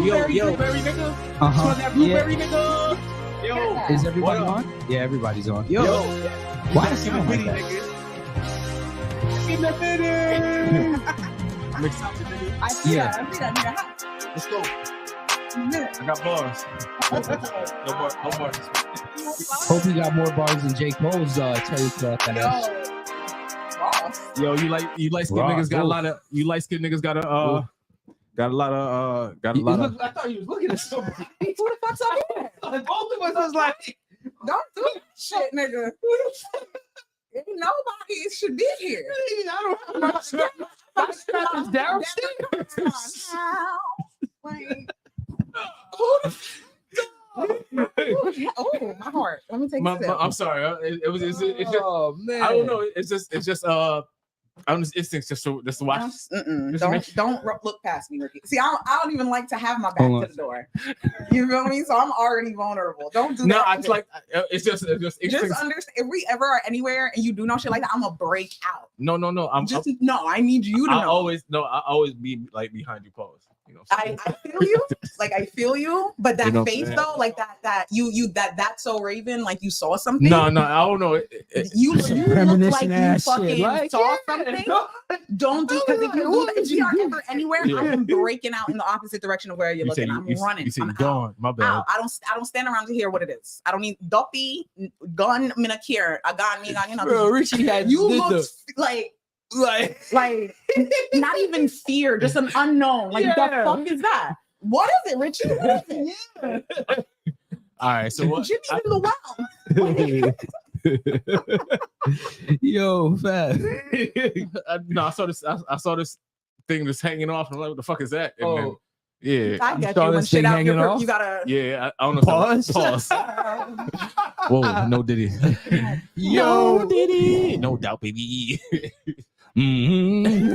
Blueberry nigga. That blueberry nigga. Yo, is everybody on? Yeah, everybody's on. Yo. Why is it like that? In the video. I'm excited, nigga. I see that nigga. Let's go. I got bars. No bars. Hope you got more bars than J. Cole's Terry Cloth. Yo, you light skin niggas got a lot of got a lot of I thought you was looking at somebody. Who the fuck's up here? Both of us was like, don't do that shit, nigga. Nobody should be here. I don't know. My strap is downstairs. Oh, my heart. Let me take a sip. I'm sorry. It's just, oh man. I don't know. It's just instincts just to watch. Don't look past me, Ricky. See, I don't even like to have my back to the door. You feel me? So I'm already vulnerable. Don't do that. No, it's like it's just understand. If we ever are anywhere and you do no shit like that, I'm gonna break out. No. I need you to know. I always be like behind you, pause. You know, I feel you, I feel you, but that face though, like that's so Raven, like you saw something. No, I don't know. You look like you fucking saw something. Don't do, because if you do that, if you are ever anywhere, I am breaking out in the opposite direction of where you're looking. I'm running. I'm gone. My bad. Out. I don't stand around to hear what it is. I don't need dopey gun minakir. I got me, you know. Bro, Richie had you look like not even fear, just an unknown. Like the fuck is that? What is it, Richie? What is it? All right, so what? Jimmy's in the well. Yo, fat. No, I saw this thing that's hanging off. I'm like, what the fuck is that? And then, yeah, I got you when shit out your. You gotta. Yeah, I don't know. Pause. Whoa, no Diddy. Yo, Diddy. No doubt, baby. Mm-hmm.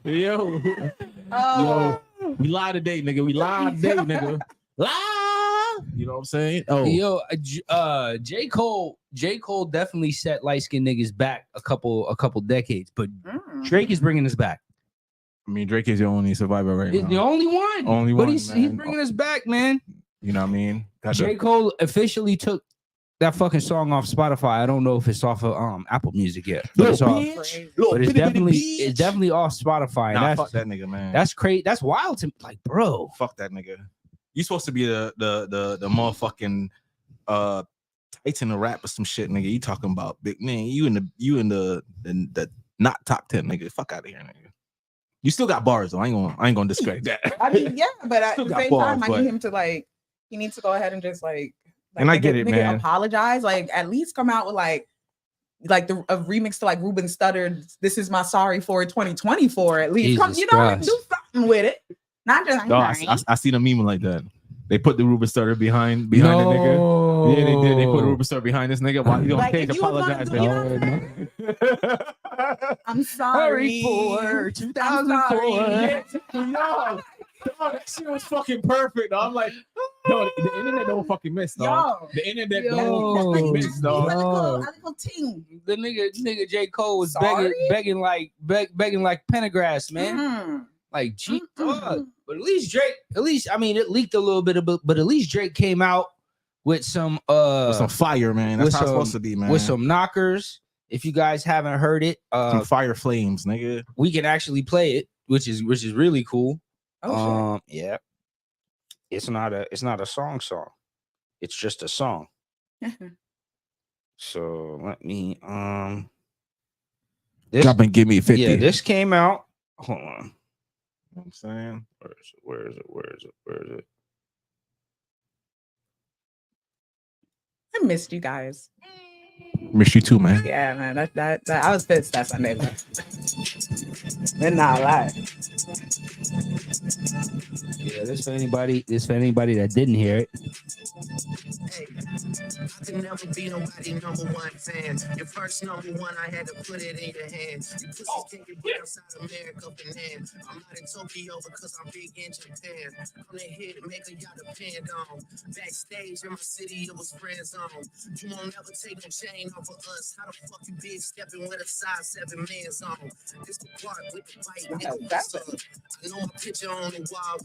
Yo, we live today, nigga. We live today, nigga. Live. You know what I'm saying? Oh, yo, J. Cole definitely set light skinned niggas back a couple decades, but Drake is bringing us back. I mean, Drake is the only survivor right now. The only one. But he's bringing us back, man. You know what I mean? J. Cole officially took that fucking song off Spotify. I don't know if it's off of Apple Music yet, but it's definitely off Spotify. Nah, fuck that nigga, man. That's crazy. That's wild to like, bro. Fuck that nigga. You supposed to be the motherfucking Titan of rap or some shit, nigga. You talking about big man? You in the not top 10, nigga. Fuck out of here, nigga. You still got bars though. I ain't gonna discredit that. I mean, yeah, but at the same time, I need him to he needs to go ahead and just and I get it, man. Apologize, at least come out with a remix to Ruben Studdard's "This Is My Sorry for 2024." At least do something with it. Not just. I seen a meme like that. They put the Ruben Studdard behind the nigga. Yeah, they did. They put Ruben Studdard behind this nigga. Why you don't take apologize? I'm sorry for 2004. No, that shit was fucking perfect. I'm like, no, the internet don't fucking miss, dog. The internet don't fucking miss, dog. The nigga J. Cole was begging like Pendergrass, man. Like, gee, dog. But at least Drake, it leaked a little bit, but at least Drake came out with some fire, man. That's how it's supposed to be, man. With some knockers. If you guys haven't heard it, some fire flames, nigga. We can actually play it, which is really cool. Oh, yeah. It's not a song. It's just a song. So let me drop and give me 50. Yeah, this came out. Hold on. You know what I'm saying? Where is it? I missed you guys. Miss you too, man. Yeah, man. That I was pissed that Sunday. They're not lie. Yeah, this for anybody that didn't hear it. Hey, I can never be nobody number one. fan. Your first #1, I had to put it in your hand. You pussies can't get put outside America for nan. I'm not in Tokyo because I'm big in Japan. I'm the hit maker y'all depend on. Backstage in my city, it was friend zone. You won't never take no chain off of us. How the fuck you big stepping with a size 7 man zone? This the part with the bite. I know my picture on the wall.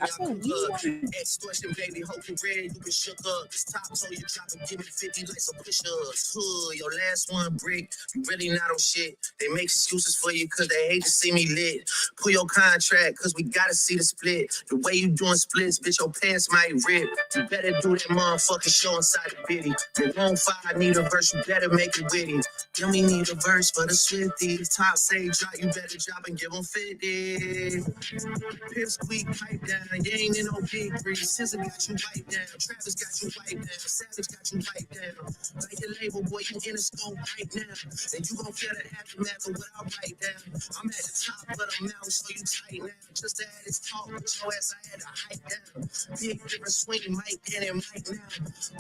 Extortion, baby, hope you ready. You been shook up. This top so you drop and give me 50 like some push-ups. Your last one brick. You really not on shit. They make excuses for you because they hate to see me lit. Pull your contract because we gotta see the split. The way you doing splits, bitch, your pants might rip. You better do that motherfucking show inside the bitty. The 1-5 need a verse, you better make it witty. Then we need a verse for the Swifties. Top say drop, you better drop and give them 50. Pip squeak, pipe down. You ain't in no big breeze. Scissor got you wiped down. Travis got you wiped down. Savage got you wiped down. Like your label, boy, you in a scope right now. And you gon' feel the aftermath of what I write down. I'm at the top of the mountain, so you tight now. Just to have this talk with your ass, I had to hike down. Big difference swing, Mike in and Mike now.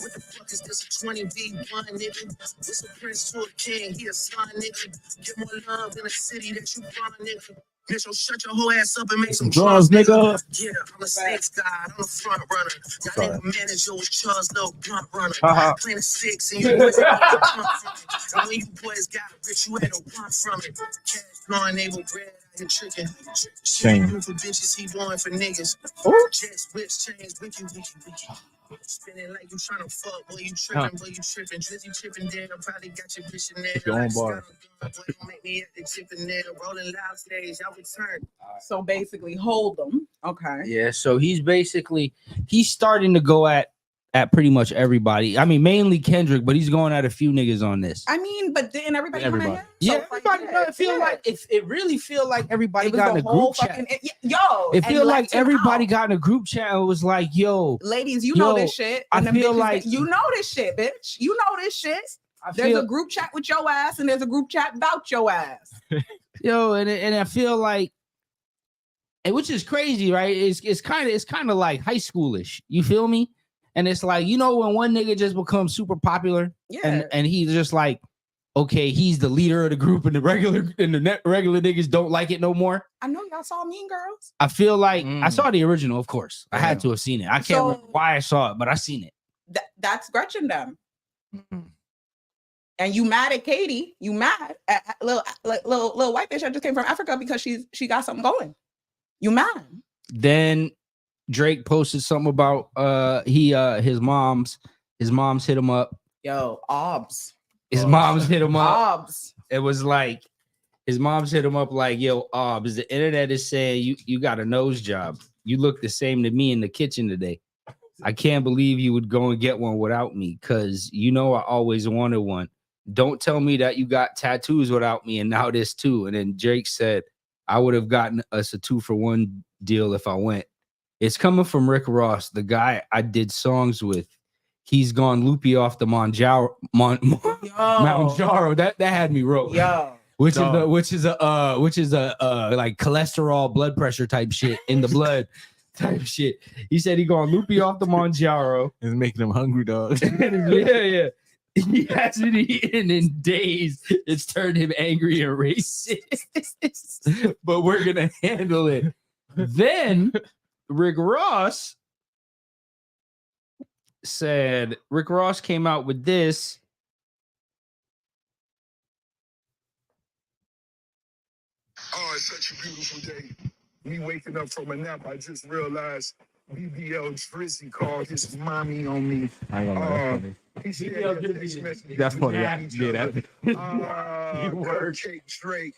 What the fuck is this, a 20v1, nigga? This a prince to a king, he a son, nigga. Get more love in the city that you from, nigga. Bitch, yo, shut your whole ass up and make some draws, nigga. Yeah, I'm a six guy, I'm a front runner. Y'all nigga manager was Charles' little blunt runner. Playing a 6 and you boys ain't no blunt from it. And when you boys got rich, you had no blunt from it. Cash blowing naval bread out here tricking. Shit doing for bitches, he doing for niggas. Jets, whips, chains, wiki. Spinning like you trying to fuck, boy, you tripping, Drizzy tripping down, probably got your bitch in there. Your own bar. Boy, don't make me at the chipping there, rolling loud stage, I return. So basically, hold them. Okay. Yeah, so he's starting to go at pretty much everybody. I mean, mainly Kendrick, but he's going at a few niggas on this. I mean, but didn't everybody come at him? Yeah, so everybody feel like it really feel like everybody got in a group chat. It feel like everybody got in a group chat and was like, yo, ladies, you know this shit. I feel like you know this shit, bitch. You know this shit. There's a group chat with your ass and there's a group chat about your ass. Yo, and I feel like, and which is crazy, right? It's kind of like high schoolish. You feel me? And it's like, you know, when one nigga just becomes super popular, and he's just like, okay, he's the leader of the group, and the regular niggas don't like it no more. I know y'all saw Mean Girls. I feel like I saw the original, of course. I had to have seen it. I can't remember why I saw it, but I seen it. That's Gretchen them. And you mad at Katie? You mad at little white bitch that just came from Africa because she got something going? You mad? Then Drake posted something about his mom's hit him up. Yo, obs. His mom's hit him up. Obs. It was like his mom's hit him up like, yo, obs, the internet is saying you got a nose job. You look the same to me in the kitchen today. I can't believe you would go and get one without me, because you know I always wanted one. Don't tell me that you got tattoos without me and now this too. And then Drake said, I would have gotten us a 2-for-1 deal if I went. It's coming from Rick Ross, the guy I did songs with. He's gone loopy off the Mount Jaro. That had me roll. Yo. Which is a like cholesterol, blood pressure type shit in the blood type shit. He said he gone loopy off the Mount Jaro. It's making him hungry, dog. Yeah. He hasn't eaten in days. It's turned him angry and racist. But we're gonna handle it. Then Rick Ross came out with this. Oh, it's such a beautiful day. Me waking up from a nap, I just realized BBL Drizzy called his mommy on me. I don't know. He said that's funny. Yeah, Cake Drake,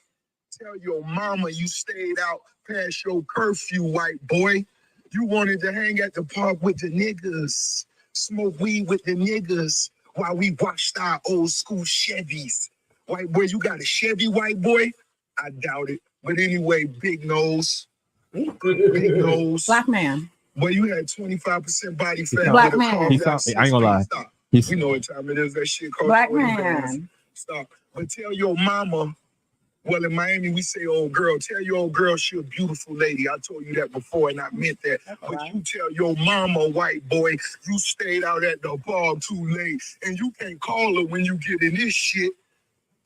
tell your mama you stayed out past your curfew, white boy. You wanted to hang at the park with the niggas, smoke weed with the niggas while we watched our old school Chevys. White boy, you got a Chevy, white boy? I doubt it. But anyway, big nose. Big nose. Black man. Boy, you had 25% body fat. Black man. I ain't gonna lie. Stop. We know what time it is. That shit called Black man. Stop. But tell your mama, well, in Miami, we say old girl. Tell your old girl she a beautiful lady. I told you that before, and I meant that. But you tell your mama, white boy, you stayed out at the bar too late, and you can't call her when you get in this shit.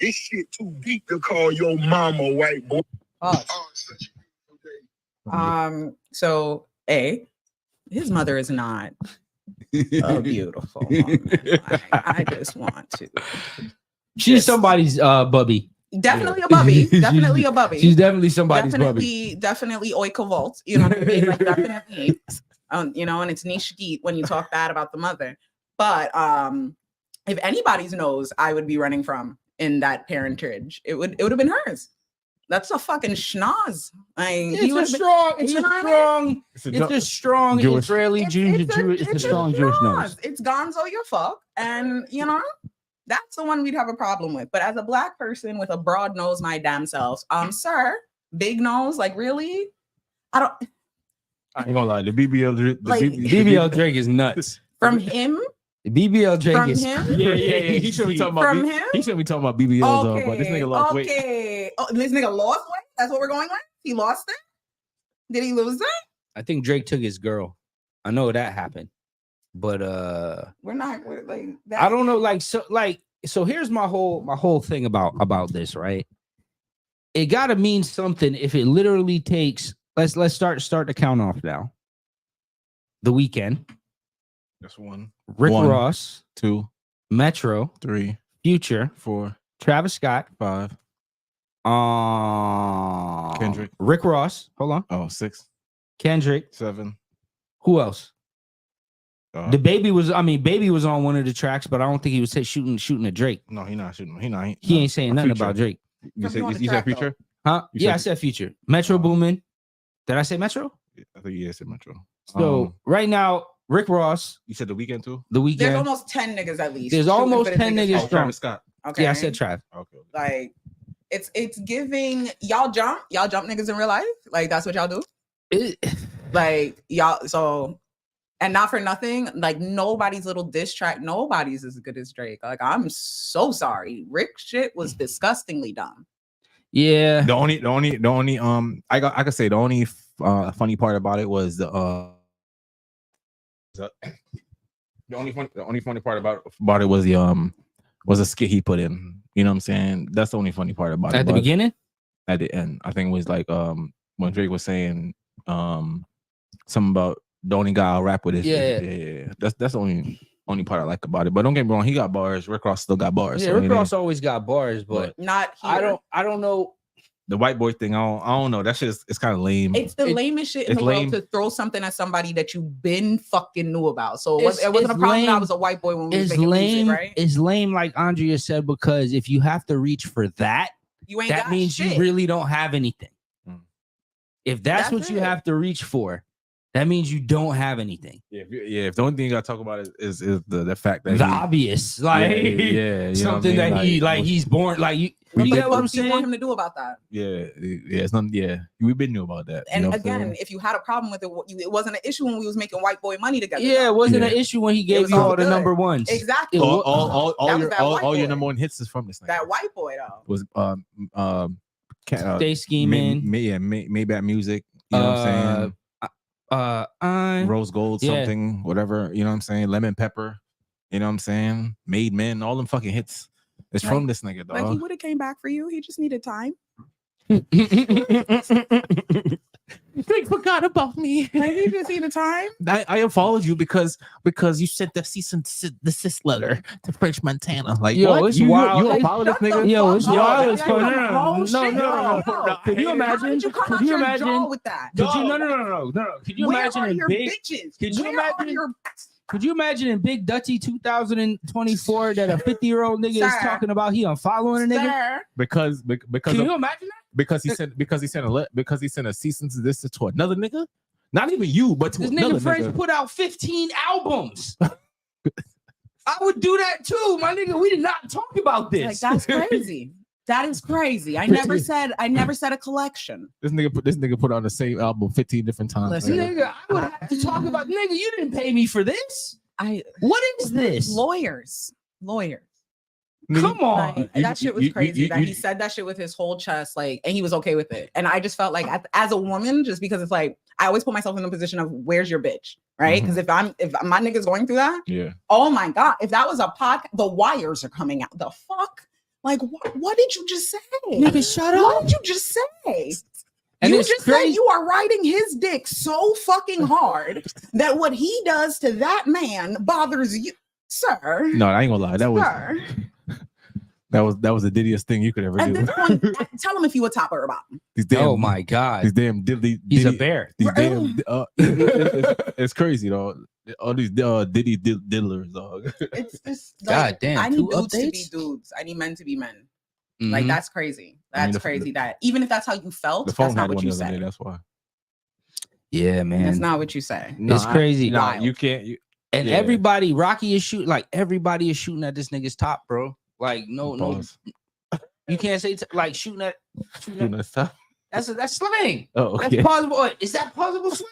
This shit too deep to call your mama, white boy. Oh. Oh, it's such a beautiful day. So his mother is not a beautiful woman. I just want to. She's somebody's bubby. Definitely a bubby. Definitely a bubby. She's definitely somebody's bubby. Definitely oikavolt. You know what I mean? Like definitely. You know, and it's niche geet when you talk bad about the mother. But if anybody's nose I would be running from in that parentage, it would have been hers. That's a fucking schnoz. It's a strong Jewish. Israeli Jewish. It's a strong Jewish nose. It's gonzo your fuck, and you know that's the one we'd have a problem with. But as a black person with a broad nose, my damn self, Mm. big nose, like really, I ain't gonna lie, the BBL BBL Drake is nuts. From him. BBL Drake From is him? Yeah. He should be talking about From him? He should be talking about BBLs, but this nigga lost weight. Okay. Oh, this nigga lost weight? That's what we're going with? He lost it? Did he lose it? I think Drake took his girl. I know that happened. But we're like that. I don't know, so here's my whole thing about this, right? It gotta mean something if it literally takes let's start the count off now. The Weeknd. That's one. Rick 1, Ross, 2, Metro, 3, Future, 4, Travis Scott, 5. Kendrick. Rick Ross. Hold on. Oh, 6, Kendrick. 7. Who else? The Baby was on one of the tracks, but I don't think he was shooting at Drake. No, he not shooting. He ain't saying nothing Future. about Drake. You said Future? Huh? You I said Future. Metro Boomin. Did I say Metro? I think you said Metro. So right now, Rick Ross. You said The Weeknd too? The Weeknd. There's almost 10 niggas at least. There's almost 10 niggas strong. Travis Scott. Okay. Yeah, I said Trav. Okay. Like it's giving y'all jump niggas in real life. Like that's what y'all do. Like y'all so. And not for nothing, like nobody's little diss track, nobody's as good as Drake. Like, I'm so sorry. Rick shit was disgustingly dumb. Yeah. The only I could say the only funny part about it was the only funny part about it was was a skit he put in. You know what I'm saying? That's the only funny part about it. At the beginning? At the end. I think it was like when Drake was saying something about the only guy I'll rap with is yeah. That's the only part I like about it. But don't get me wrong, he got bars. Rick Ross still got bars. Yeah, so Rick Ross always got bars, but not here. I don't know. The white boy thing, I don't know. That shit it's kind of lame. It's the lamest shit in the world to throw something at somebody that you've been fucking knew about. So it wasn't a problem that I was a white boy when we was making music, right? It's lame, like Andrea said, because if you have to reach for that, that means shit. You really don't have anything. If that's what you have to reach for, that means you don't have anything. Yeah. If the only thing you gotta talk about is the fact that the obvious, like something that like he's born like you. You get what I'm saying? You want him to do about that? Yeah. It's nothing. Yeah, we've been new about that. And again, if you had a problem with it, it wasn't an issue when we was making white boy money together. Yeah, it wasn't an issue when he gave you all the number ones. Exactly. All your number one hits is from this. That white boy though was Stay Scheming. Maybach Music. You know what I'm saying? Rose Gold, something, whatever. You know what I'm saying? Lemon Pepper. You know what I'm saying? Made Men. All them fucking hits. It's from this nigga, dog. Like he would have came back for you. He just needed time. Drake forgot about me. Like he just needed time. I unfollowed you because you sent the cease and desist letter to French Montana. Like, yo, what? It's wild. You unfollowed this nigga? Yo, it's wild. It's No. Could you imagine? Could you imagine with that? No. Could you imagine in big bitches? Could you imagine in Big Dutchy 2024 that a 50-year-old nigga is talking about he unfollowing a nigga? Because can you imagine that? Because he sent a cease and desist to another nigga? Not even you, but to this another nigga French put out 15 albums. I would do that too, my nigga. We did not talk about this. Like that's crazy. That is crazy. I never said a collection. This nigga put on the same album 15 different times. Listen, nigga, I would have to talk about nigga. You didn't pay me for this. What is this? Lawyers. Come on. Like, that shit was crazy. He said that shit with his whole chest, like, and he was okay with it. And I just felt like, as a woman, just because it's like, I always put myself in the position of where's your bitch, right? Because if my nigga's going through that, yeah. Oh my god, if that was a podcast, the wires are coming out. The fuck. Like, what did you just say? Nigga, shut up. What did you just say? And you it's just crazy. said you are riding his dick so fucking hard that what he does to that man bothers you, sir. No, I ain't gonna lie. That was Sir. that was the diddiest thing you could ever At do. this point, tell him if you a top or a bottom. These damn, Oh my god, these damn diddly. he's a diddy- bear. These damn. It's crazy though. All these diddy diddlers, dog. It's just God like, damn, I need two dudes to be updates? dudes. I need men to be men. Mhm. Like that's crazy. That's the- crazy. That even if that's how you felt, The phone that's not had what one you the other day. said. That's why. Yeah, man. That's not what you say. It's crazy. Nah, Wild. you can't. You, And yeah. everybody, Rocky is shooting. Like everybody is shooting at this nigga's top, bro. Like no, Pause. you can't say like shooting at. Shooting at stuff. That's slang. Oh, That's okay. possible. Is that possible slang?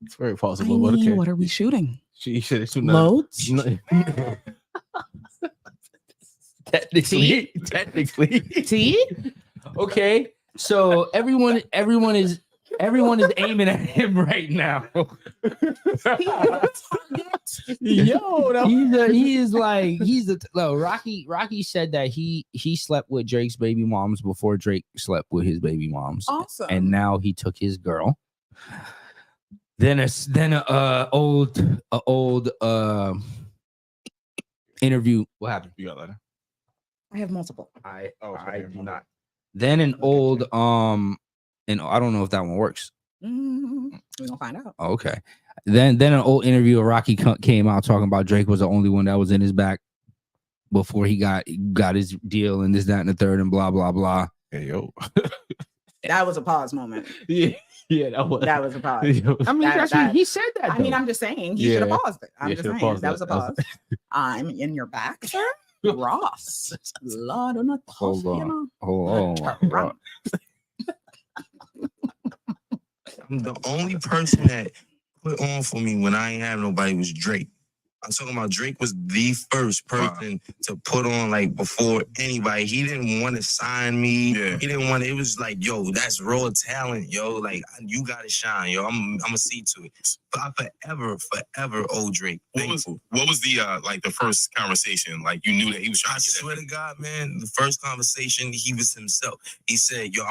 It's very I possible. But mean, okay. what are we shooting? She should have shooting at- Loads? No. Technically. See? Okay. So everyone is aiming at him right now. Yo, Rocky said that he slept with Drake's baby moms before Drake slept with his baby moms. Awesome. And now he took his girl. Then a old interview. What happened? you got that? I have multiple. I okay. do not. Then an old and I don't know if that one works. We're gonna find out. Oh, okay. Then an old interview of Rocky came out talking about Drake was the only one that was in his back before he got his deal and this, that, and the third and blah blah blah. Hey yo. That was a pause moment. Yeah, that was a pause. I mean, That- he said that. I mean, though. I'm just saying he should have paused it. I'm Yeah, just should've saying paused that it. was a That was- pause. I'm in your back, sir. Ross. Lord on a Hold tough, you on. know. Hold on. Trump. I'm the only person that put on for me when I ain't have nobody was Drake. I'm talking about Drake was the first person to put on like before anybody. He didn't want to sign me. Yeah. He didn't want to. It was like, yo, that's raw talent, yo. Like you gotta shine, yo. I'm gonna see to it. But I forever owe Drake. What was Thankful. the like the first conversation? Like you knew that he was trying I to get swear to God, man, the first conversation, he was himself. He said, yo,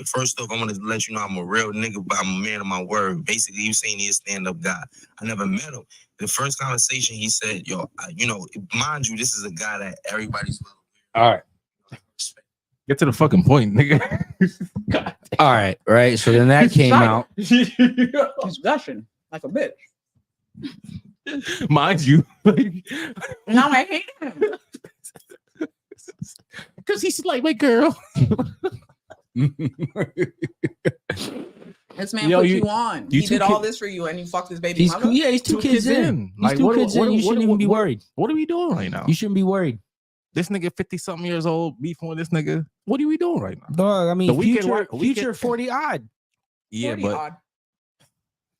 first off, I'm going to let you know I'm a real nigga, but I'm a man of my word. Basically, he was saying he's a stand-up guy. I never met him. The first conversation, he said, yo, mind you, this is a guy that everybody's All right. Get to the fucking point, nigga. All right. Right. So then that came out. He's gushing like a bitch. Mind you. Now I hate him. Because he's like my girl. This man Yo, put you- you on. you He two did all kid- this for you, and you fucked his baby mother. He's two kids in. Like, He's two what- kids what- in. You what- shouldn't even be what- worried. What are we doing right now? You shouldn't be worried. This nigga 50-something years old, beefing with this nigga. What are we doing right now? Dog, I mean, The Weeknd, future Weeknd- 40 odd. Yeah, 40 but odd.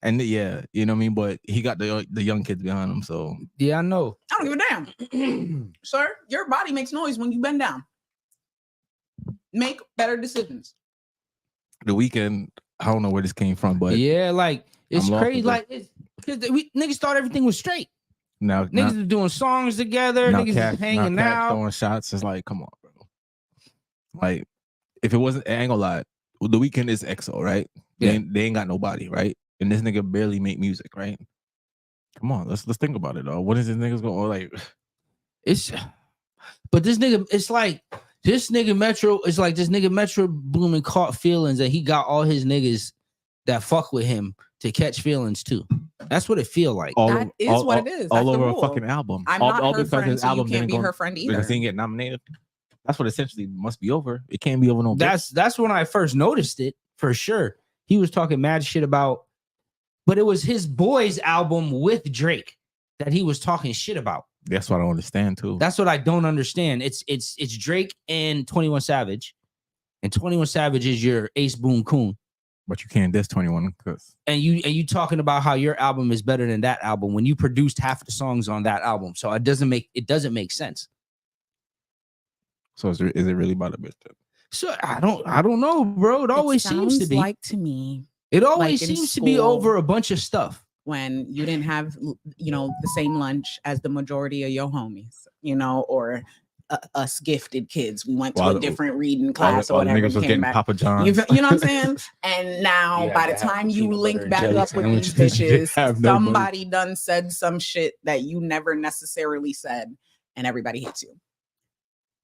and yeah, you know what I mean. But he got the young kids behind him, so Yeah, I know. I don't give a damn. Sir, your body makes noise when you bend down. Make better decisions. the Weeknd. I don't know where this came from, but Yeah, like it's I'm lost crazy. with Like it's because niggas thought everything was straight. now Niggas was doing songs together. Niggas Cash, was hanging Cash out. throwing shots. It's like, come on, bro. Like, if it wasn't, I ain't gonna lie. The Weeknd is EXO, right? Yeah. They ain't got nobody, right? And this nigga barely make music, right? Come on, let's think about it, though. What is this niggas going like? But this nigga, it's like this nigga Metro. It's like this nigga Metro Boomin caught feelings, and he got all his niggas that fuck with him to catch feelings too. That's what it feel like. That is what it is. That's all the over rule. a fucking album. I'm all, not all her because friend, his so you album can't didn't be go- her friend either. because he didn't get nominated. That's what essentially must be over. It can't be over no. That's when I first noticed it for sure. He was talking mad shit about, but it was his boys' album with Drake that he was talking shit about. That's what I don't understand too. That's what I don't understand. It's Drake and 21 Savage, and 21 Savage is your Ace Boon Coon. But you can't diss 21 because And you talking about how your album is better than that album when you produced half the songs on that album. So it doesn't make sense. so is it really about a bitch? Then? So I don't know, bro. It always seems to sounds be. like to me It always like in seems to be school. over a bunch of stuff. when you didn't have the same lunch as the majority of your homies, or us gifted kids. We went to While a the- different reading class or all the whatever. niggas was Came getting back. Papa John's. You know what I'm saying? And now, You by had the to have time the you peanut link butter and back jelly up with these sandwiches. You didn't bitches, have no money. somebody done said some shit that you never necessarily said, and everybody hates you.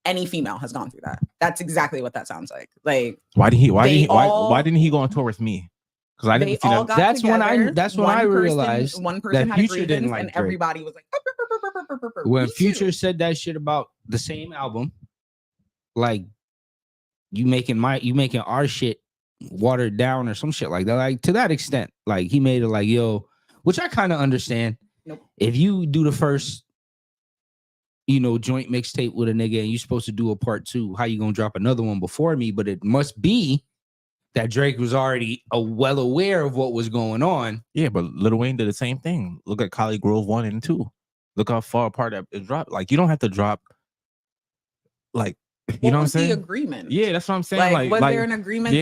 Any female has gone through that. That's exactly what that sounds like. Like, Why didn't he go on tour with me? Because I they didn't see all that. got That's when together. I realized one person that had a Future didn't grievance, like and Drake. everybody was like, When "Me Future too." said that shit about the same album, like you making our shit watered down or some shit like that, like to that extent, like he made it like, yo, which I kind of understand. Nope. If you do the first, joint mixtape with a nigga and you're supposed to do a part 2, how you gonna drop another one before me? But it must be that Drake was already well aware of what was going on. Yeah, but Lil Wayne did the same thing. Look at Collie Grove 1 and 2. Look how far apart it dropped. Like, you don't have to drop, like, you know what I'm saying? The agreement. Yeah, that's what I'm saying. Like, was there an agreement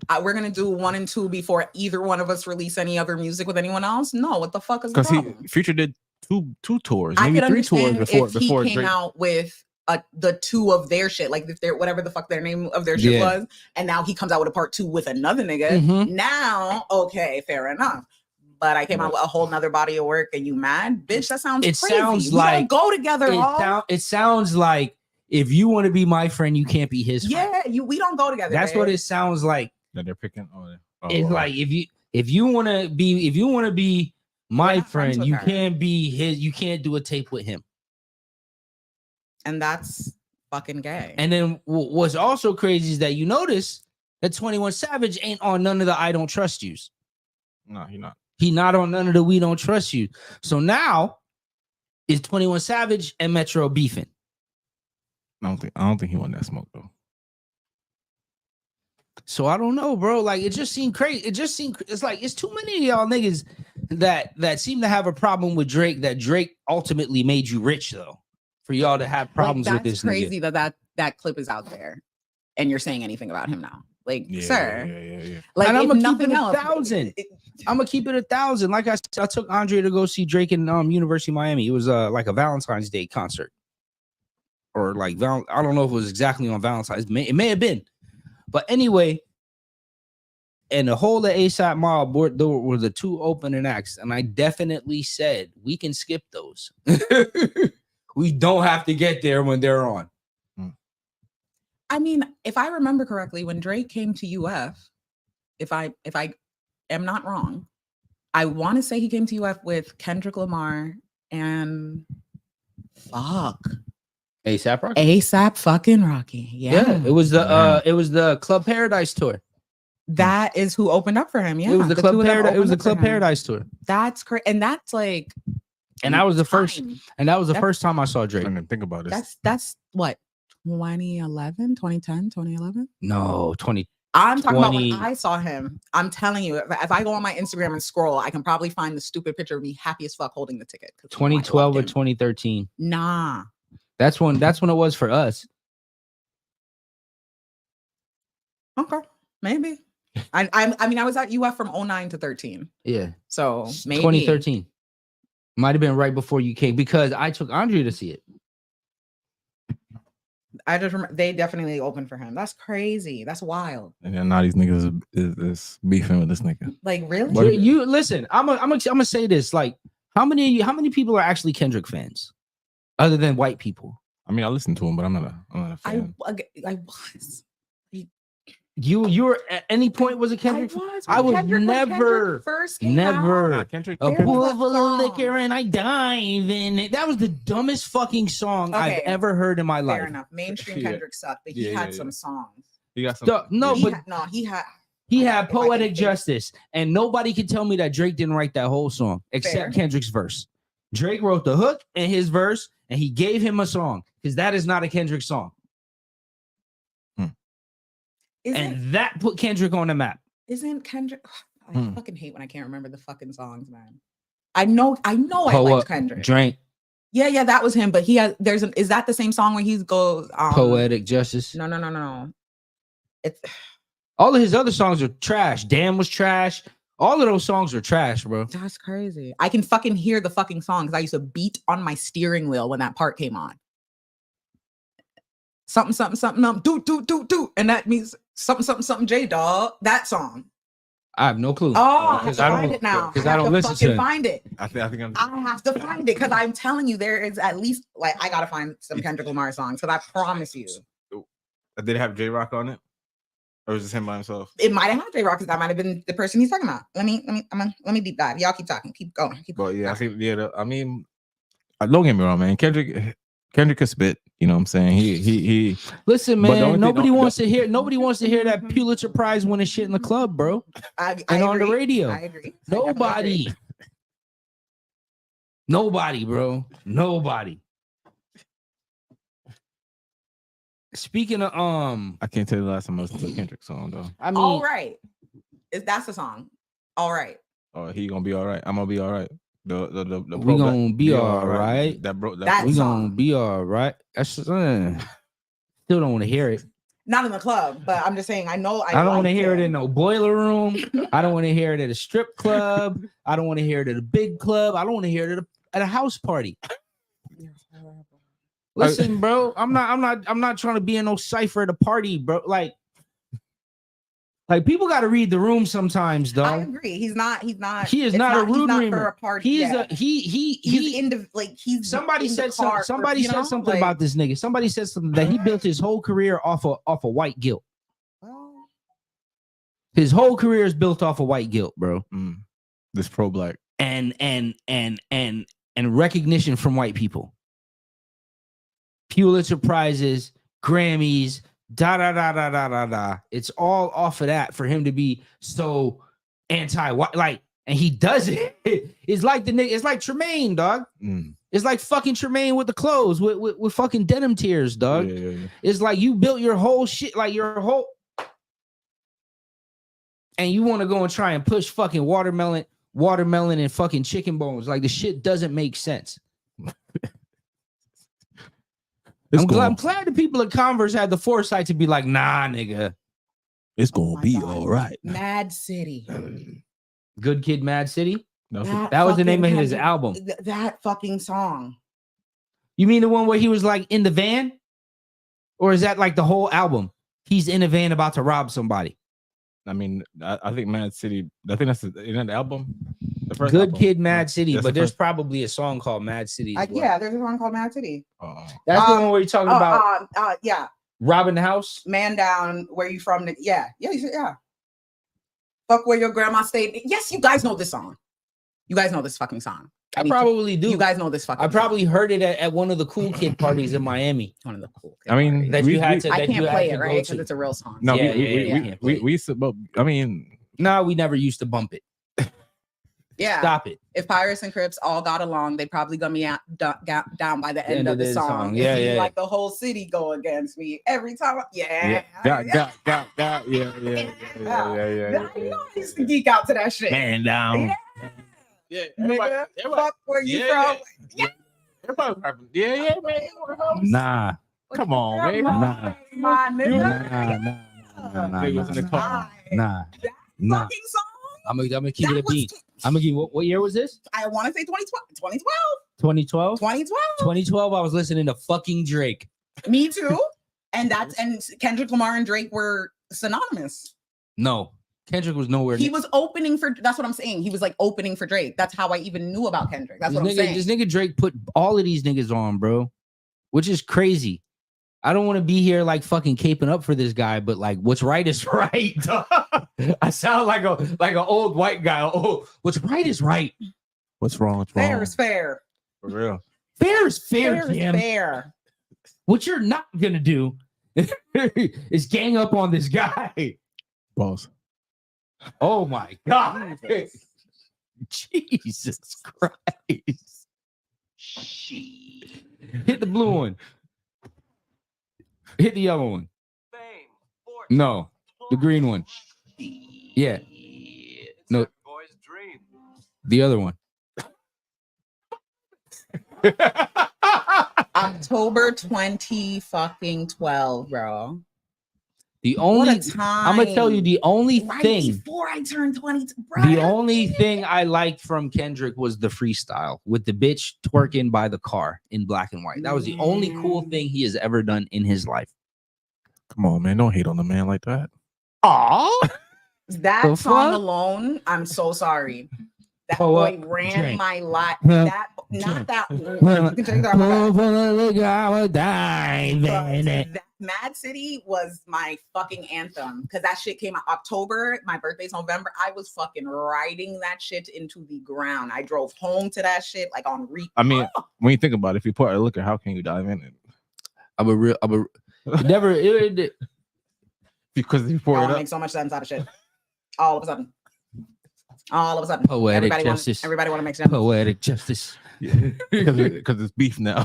that we're gonna do 1 and 2 before either one of us release any other music with anyone else? No, what the fuck is the problem? Because Future did two tours, I maybe could 3 tours understand before if he came Drake. out with the 2 of their shit, like if they're whatever the fuck their name of their shit was, and now he comes out with a part 2 with another nigga. Mhm. Now, okay, fair enough. But I came out with a whole nother body of work, and you mad, bitch? That sounds It crazy. sounds We like- don't go together. It sounds like if you want to be my friend, you can't be his friend. Yeah, we don't go together. That's babe. what it sounds like. That they're picking. It's like if you want to be my not friends friend, with you her. can't be his. You can't do a tape with him. And that's fucking gay. And then what's also crazy is that you notice that 21 Savage ain't on none of the I Don't Trust Yous. No, you're not. He not on none of the We Don't Trust You. So now is 21 Savage and Metro beefing. I don't think he won that smoke though. So I don't know, bro. Like it just seemed crazy. It's like it's too many of y'all niggas that seem to have a problem with Drake. That Drake ultimately made you rich though. For y'all to have problems with this crazy nigga. that clip is out there, and you're saying anything about him now. Like, Yeah, sir. Yeah. Like, And I'm if gonna keep nothing it else, 1,000. I'm gonna keep it 1,000. Like I said, I took Andre to go see Drake in University of Miami. It was like a Valentine's Day concert, or like I don't know if it was exactly on Valentine's. It may have been, but anyway. And the whole of ASAP Mob were the 2 opening acts, and I definitely said we can skip those. We don't have to get there when they're on. I mean, if I remember correctly, when Drake came to UF, if I am not wrong, I want to say he came to UF with Kendrick Lamar and ASAP Rocky. ASAP fucking Rocky. Yeah. It was the Club Paradise tour. That is who opened up for him. Yeah, It was the Club 2 of them Paradise. It was the opened up for Club him. Paradise tour. That's crazy, and that's like, And that was the first. time. And that was the That's- first time I saw Drake. I didn't think about this. That's what 2011, 2010, 2011. No, 20. I'm talking about 20 when I saw him. I'm telling you, if I go on my Instagram and scroll, I can probably find the stupid picture of me happy as fuck holding the ticket. 'Cause, you know, I 2012 or loved him. 2013. Nah. That's when it was for us. Okay. Maybe. I mean, I was at UF from 09 to 13. Yeah. So maybe 2013. Might have been right before you came because I took Andre to see it. I just remember they definitely opened for him. That's crazy. That's wild. And then now these niggas is beefing with this nigga. Like, really? What- You listen, I'm gonna say this. Like, how many people are actually Kendrick fans other than white people? I mean, I listen to him, but I'm not a fan. I was. You were at any point was a Kendrick? I was never first came never out. Kendrick. a There was pool that full of song. liquor and I dive in it. That was the dumbest fucking song I've Okay, ever heard in my Fair life. enough. Mainstream Yeah. Kendrick sucked, but he Yeah, had yeah, some yeah. songs. He got some. No, He but had, he had. he if I had can Poetic think. Justice, and nobody could tell me that Drake didn't write that whole song except Fair. Kendrick's verse. Drake wrote the hook and his verse, and he gave him a song because that is not a Kendrick song, and that put Kendrick on the map. Isn't Kendrick? I Hmm. fucking hate when I can't remember the fucking songs, man. I know I like Kendrick. Drink, Yeah, that was him. But he has. Is that the same song where he goes? Poetic Justice. No. It's All of his other songs are trash. Damn was trash. All of those songs are trash, bro. that's crazy. I can fucking hear the fucking song because I used to beat on my steering wheel when that part came on. something, something, something, do, and that means something, something, something, J Dog. That song. I have no clue. Oh, I have to find it now. Because I don't listen to it. Find it. I think I have to find it because I'm telling you, there is at least like I gotta find some Kendrick Lamar songs because I promise you. Did it have J-Rock on it? Or was it him by himself? It might have had J-Rock because that might have been the person he's talking about. Let me deep dive. Y'all keep talking. Keep going. But yeah, I think I mean, don't get me wrong, man. Kendrick can spit. You know what I'm saying? He listen, man. Nobody wants to hear that Pulitzer Prize winning shit in the club, bro. I and on the radio. I agree. Nobody, bro. Nobody. Speaking of I can't tell you the last time I listened to a Kendrick song though. I mean, all right. That's the song. All right. Oh, he gonna be all right. I'm gonna be all right. The we gonna be all right. That we gonna be all right. That's still don't want to hear it. Not in the club, but I'm just saying. I don't want to hear it in no boiler room. I don't want to hear it at a strip club. I don't want to hear it at a big club. I don't want to hear it at a house party. Listen, bro, I'm not trying to be in no cipher at a party, bro. Like people got to read the room sometimes, though. I agree. He is not a rude reamer. A party. He's somebody said something about this nigga. Somebody said something that he built his whole career off of white guilt. His whole career is built off of white guilt, bro. This pro-black and recognition from white people. Pulitzer Prizes, Grammys, da. It's all off of that for him to be so anti-white, like, and he does it. It's like the nigga. It's like Tremaine, dog. It's like fucking Tremaine with the clothes, with fucking denim tears, dog. Yeah. It's like you built your whole shit, like your whole, and you want to go and try and push fucking watermelon and fucking chicken bones. Like the shit doesn't make sense. I'm glad the people at Converse had the foresight to be like, nah, nigga. It's gonna be all right. Mad City. Good Kid, Mad City? That was the name of his album. That fucking song. You mean the one where he was like in the van? Or is that like the whole album? He's in a van about to rob somebody. I mean, I think Mad City, I think that's the album. Good album. Kid, Mad City, but there's probably a song called Mad City. Yeah, there's a song called Mad City. That's the one where you're talking about. Yeah. Robbing the house? Man down, where you from? Yeah. Fuck where your grandma stayed. Yes, you guys know this song. You guys know this fucking song. I probably do. You guys know this fucking I probably heard it at one of the cool kid parties in Miami. One of the cool kid parties. That you had to. I can't play it, right? Because it's a real song. No, we used to, but I mean, no, we never used to bump it. Yeah. Stop it. If Pirates and Crips all got along, they probably got me down by the end of the song. Yeah. Like the whole city go against me every time. Yeah. I know I used to geek out to that shit. Man down. Yeah. Nigga, fuck where you from? Yeah, man. Nah. Come on, man. Nah. My nigga. Nah. Fucking song. I'm gonna keep it a beat. I'm gonna give you what year was this? I want to say 2012. 2012? 2012. 2012, I was listening to fucking Drake. Me too. And Kendrick Lamar and Drake were synonymous. No, Kendrick was nowhere. He was opening for, that's what I'm saying. He was like opening for Drake. That's how I even knew about Kendrick. That's what I'm saying. This nigga Drake put all of these niggas on, bro, which is crazy. I don't want to be here like fucking caping up for this guy, but like what's right is right. I sound like an old white guy. Oh, what's right is right. What's wrong? Fair is fair. For real. Fair is fair, fair Jim. Is fair. What you're not gonna do is gang up on this guy. Boss. Oh my God. Jesus Christ. Hit the blue one. Hit the yellow one. No, the green one. Yeah. No. The other one. October 2012, bro. The only time. I'm gonna tell you the only thing before I turned 20. The only thing I liked from Kendrick was the freestyle with the bitch twerking by the car in black and white. That was the only cool thing he has ever done in his life. Come on, man. Don't hate on the man like that. Oh, That song alone, I'm so sorry. That boy ran my life. That not that. You can take that. That Mad City was my fucking anthem because that shit came out October. My birthday's November. I was fucking riding that shit into the ground. I drove home to that shit like on repeat. I mean, when you think about it, if you put a look at how can you dive in it? Because if you pour it up, make so much sense out of shit. All of a sudden. Poetic justice. Everybody want to make sense. Poetic justice. Yeah, because it's beef now.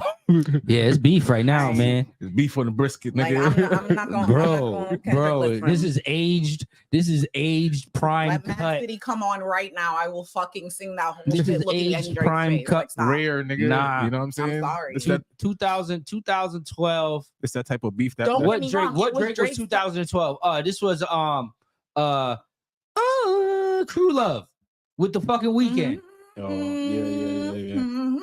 Yeah, it's beef right now, man. It's beef for the brisket, nigga. I'm not going, bro. This is aged prime Let cut. Mad City come on right now. I will fucking sing that whole This shit is looking at aged Drake's prime face. cut, Like, rare, nigga. Nah. You know what I'm saying? I'm sorry. It's that, 2012. it's that type of beef that. Don't that What me Drake? wrong, What it was Drake was Drake's- 2012? This was Crew Love with the fucking Weekend. Oh, yeah.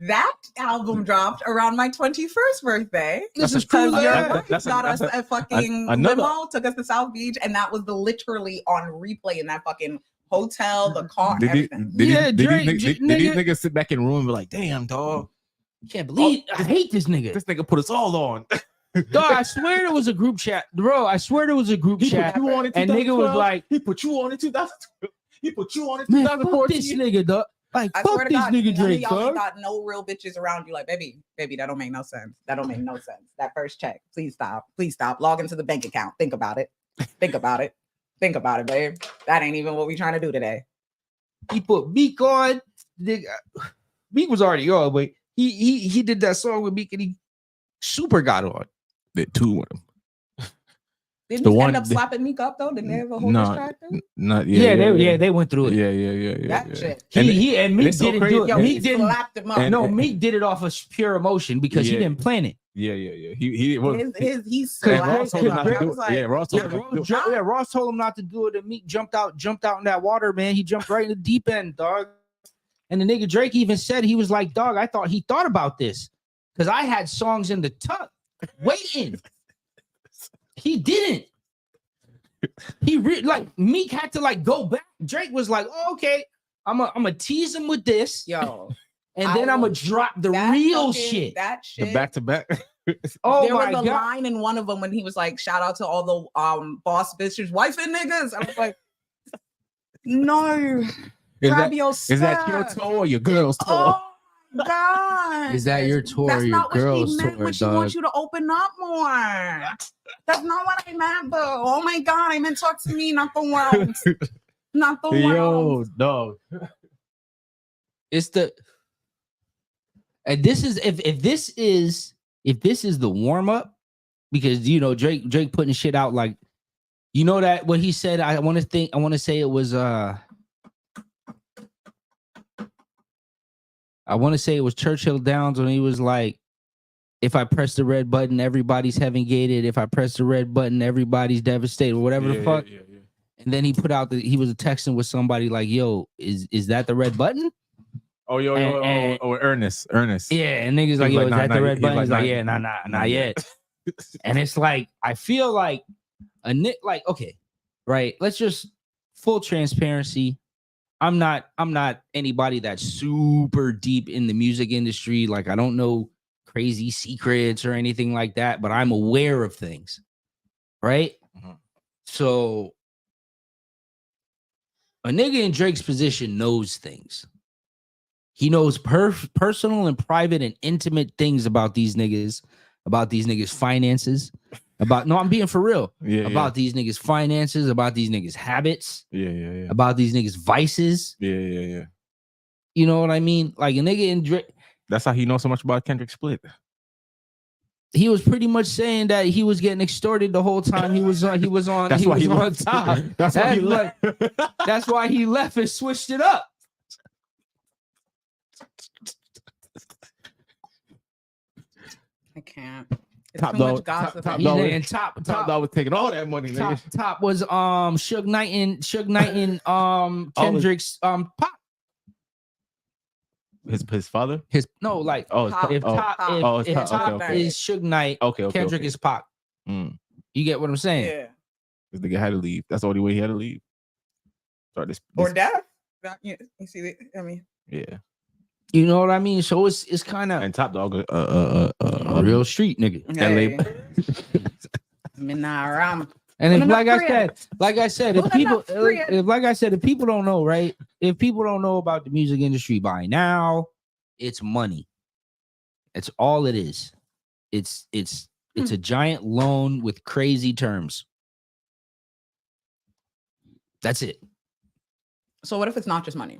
That album dropped around my 21st birthday. This is Because Crew your Love. got us a fucking another- limo, took us to South Beach, and that was literally on replay in that fucking hotel, the car, Did everything. these Drake, niggas sit back in the room and be like, damn, dog, Can't believe I hate this nigga. this nigga put us all on. Dog, I swear there was a group chat, bro. I swear there was a group chat, put you on in and nigga was 2012. like, he put you on in 2012. He put you on in "Man, fuck 2014. this nigga, dog. Like, I fuck swear to this God, nigga none Drake, of y'all dog." got no real bitches around you. Like, baby, that don't make no sense. That don't make no sense. That first check, please stop. Log into the bank account. Think about it, babe. That ain't even what we trying to do today. He put Meek on. Nigga, Meek was already on, but he did that song with Meek and he super got on. Did two of them. Didn't The you one- end up slapping Meek up though? Didn't they have a whole No, distraction? Not They went through it. Yeah. That shit. And Meek it's so didn't crazy. do it. Yo, And- he Meek didn't. slapped him up. and- No, Meek did it off of pure emotion because he Yeah. didn't plan it. Yeah. He was. He And slapped Ross told him him not up. to I do was it. like, Yeah, Ross told him not to do it. Ross told him not to do it, and Meek jumped out in that water, man. He jumped right in the deep end, dog. And the nigga Drake even said, he was like, dog, I thought he thought about this because I had songs in the tuck waiting. He didn't. Meek had to like go back. Drake was like, oh, okay, I'm gonna tease him with this, yo, and then I'm gonna drop the real shit. That shit. The back to back. Oh there my was a god! line in one of them when he was like, "Shout out to all the boss bitches, wife and niggas." I was like, "No, grab your Is that your stuff." toe or your girl's toe? Oh God! Is that your tour That's or your not what she girl's meant tour, when she dog? wants you to open up more. That's not what I meant, though. Oh my God! I meant talk to me, not the world, not the Yo, world. dog. It's the and this is if this is the warm up, because you know Drake putting shit out like, you know, that what he said. I want to say it was Churchill Downs when he was like, if I press the red button, everybody's heaven gated. If I press the red button, everybody's devastated, or whatever the fuck. Yeah. And then he put out he was texting with somebody like, yo, is that the red button? Oh, Ernest. Yeah, and niggas like, He's yo, like, is nah, that the nah, red he's button? like, He's like, nah, yeah, not yet. And it's like, I feel like like, okay, right. Let's just full transparency. I'm not anybody that's super deep in the music industry. Like, I don't know crazy secrets or anything like that, but I'm aware of things. Right? Mhm. So a nigga in Drake's position knows things. He knows personal and private and intimate things about these niggas finances, I'm being for real. About these niggas finances, about these niggas habits, Yeah. about these niggas vices. Yeah. You know what I mean? Like a nigga in Drake, That's how he knows so much about Kendrick Split. he was pretty much saying that he was getting extorted the whole time he was on That's why he on left. top. That's why he left. That's why he left and switched it up. I can't. It's Top too dog- much gossip. top He's dog- in top Dog was taking all that money, nigga. top was Suge Knight and Kendrick's pop. His father? His no, like Pop. if Top, Oh, if it's Top okay. is Suge Knight, Okay. Kendrick is Pac. Mm. You get what I'm saying? Yeah. This nigga had to leave. That's the only way he had to leave. Sorry, this Or death. You see, I mean, yeah. You know what I mean? So it's kind of And Top Dog, real street nigga. hey. LA. And if, like I said, if people don't know, right? If people don't know about the music industry by now, it's money. It's all it is. It's a giant loan with crazy terms. That's it. So what if it's not just money?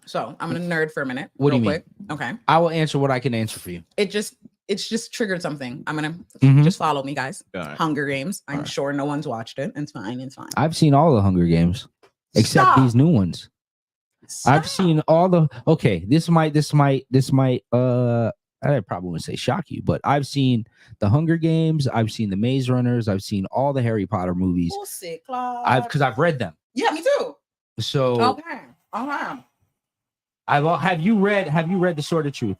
So I'm gonna nerd for a minute. What do real you mean? quick. Okay. I will answer what I can answer for you. It's just triggered something. I'm gonna Mhm. just follow me, guys. Right. Hunger Games. I'm Alright. sure no one's watched it. It's fine. It's fine. I've seen all the Hunger Games except Stop. these new ones. I've seen all the this might I probably wouldn't say shock you, but I've seen the Hunger Games, I've seen the Maze Runners, I've seen all the Harry Potter movies. Bullshit, Claude. Because I've read them. Yeah, me too. So Okay. have you read The Sword of Truth?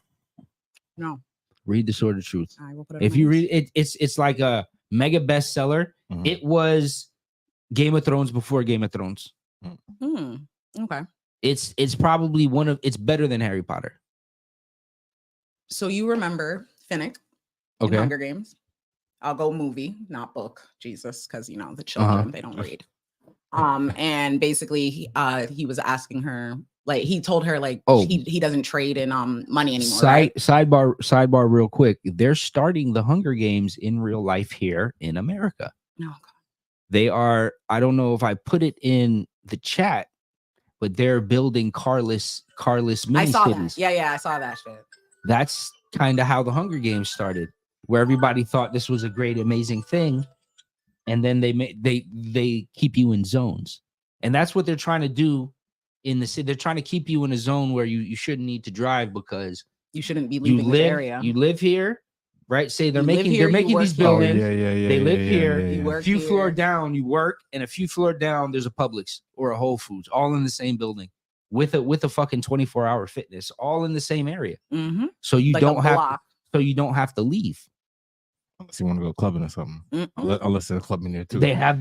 No. Read The Sword of Truth. I will put it If on you my read it, it's like a mega bestseller. Mhm. It was Game of Thrones before Game of Thrones. list. Okay. It's probably it's better than Harry Potter. So you remember Finnick in Okay. Hunger Games? I'll go movie, not book. Jesus, because the children they don't read. And basically he was asking her, like, he told her, like, he doesn't trade in money anymore. Right? Sidebar real quick. They're starting the Hunger Games in real life here in America. No. They are, I don't know if I put it in the chat, but they're building carless mini I saw cities. that. Yeah, I saw that shit. That's kind of how the Hunger Games started, where everybody thought this was a great, amazing thing, and then they keep you in zones, and that's what they're trying to do in the city. They're trying to keep you in a zone where you shouldn't need to drive because You shouldn't be leaving the area. You live here, right? Say they're You live making here, they're you making work these here. buildings. yeah. They live here. You work A few here. floor down, you work, and a few floor down, there's a Publix or a Whole Foods, all in the same building, with a fucking 24-hour fitness, all in the same area. Mm-hmm. So you Like don't a have block. so you don't have to leave. Unless you want to go clubbing or something. Unless there's a club in there too. They have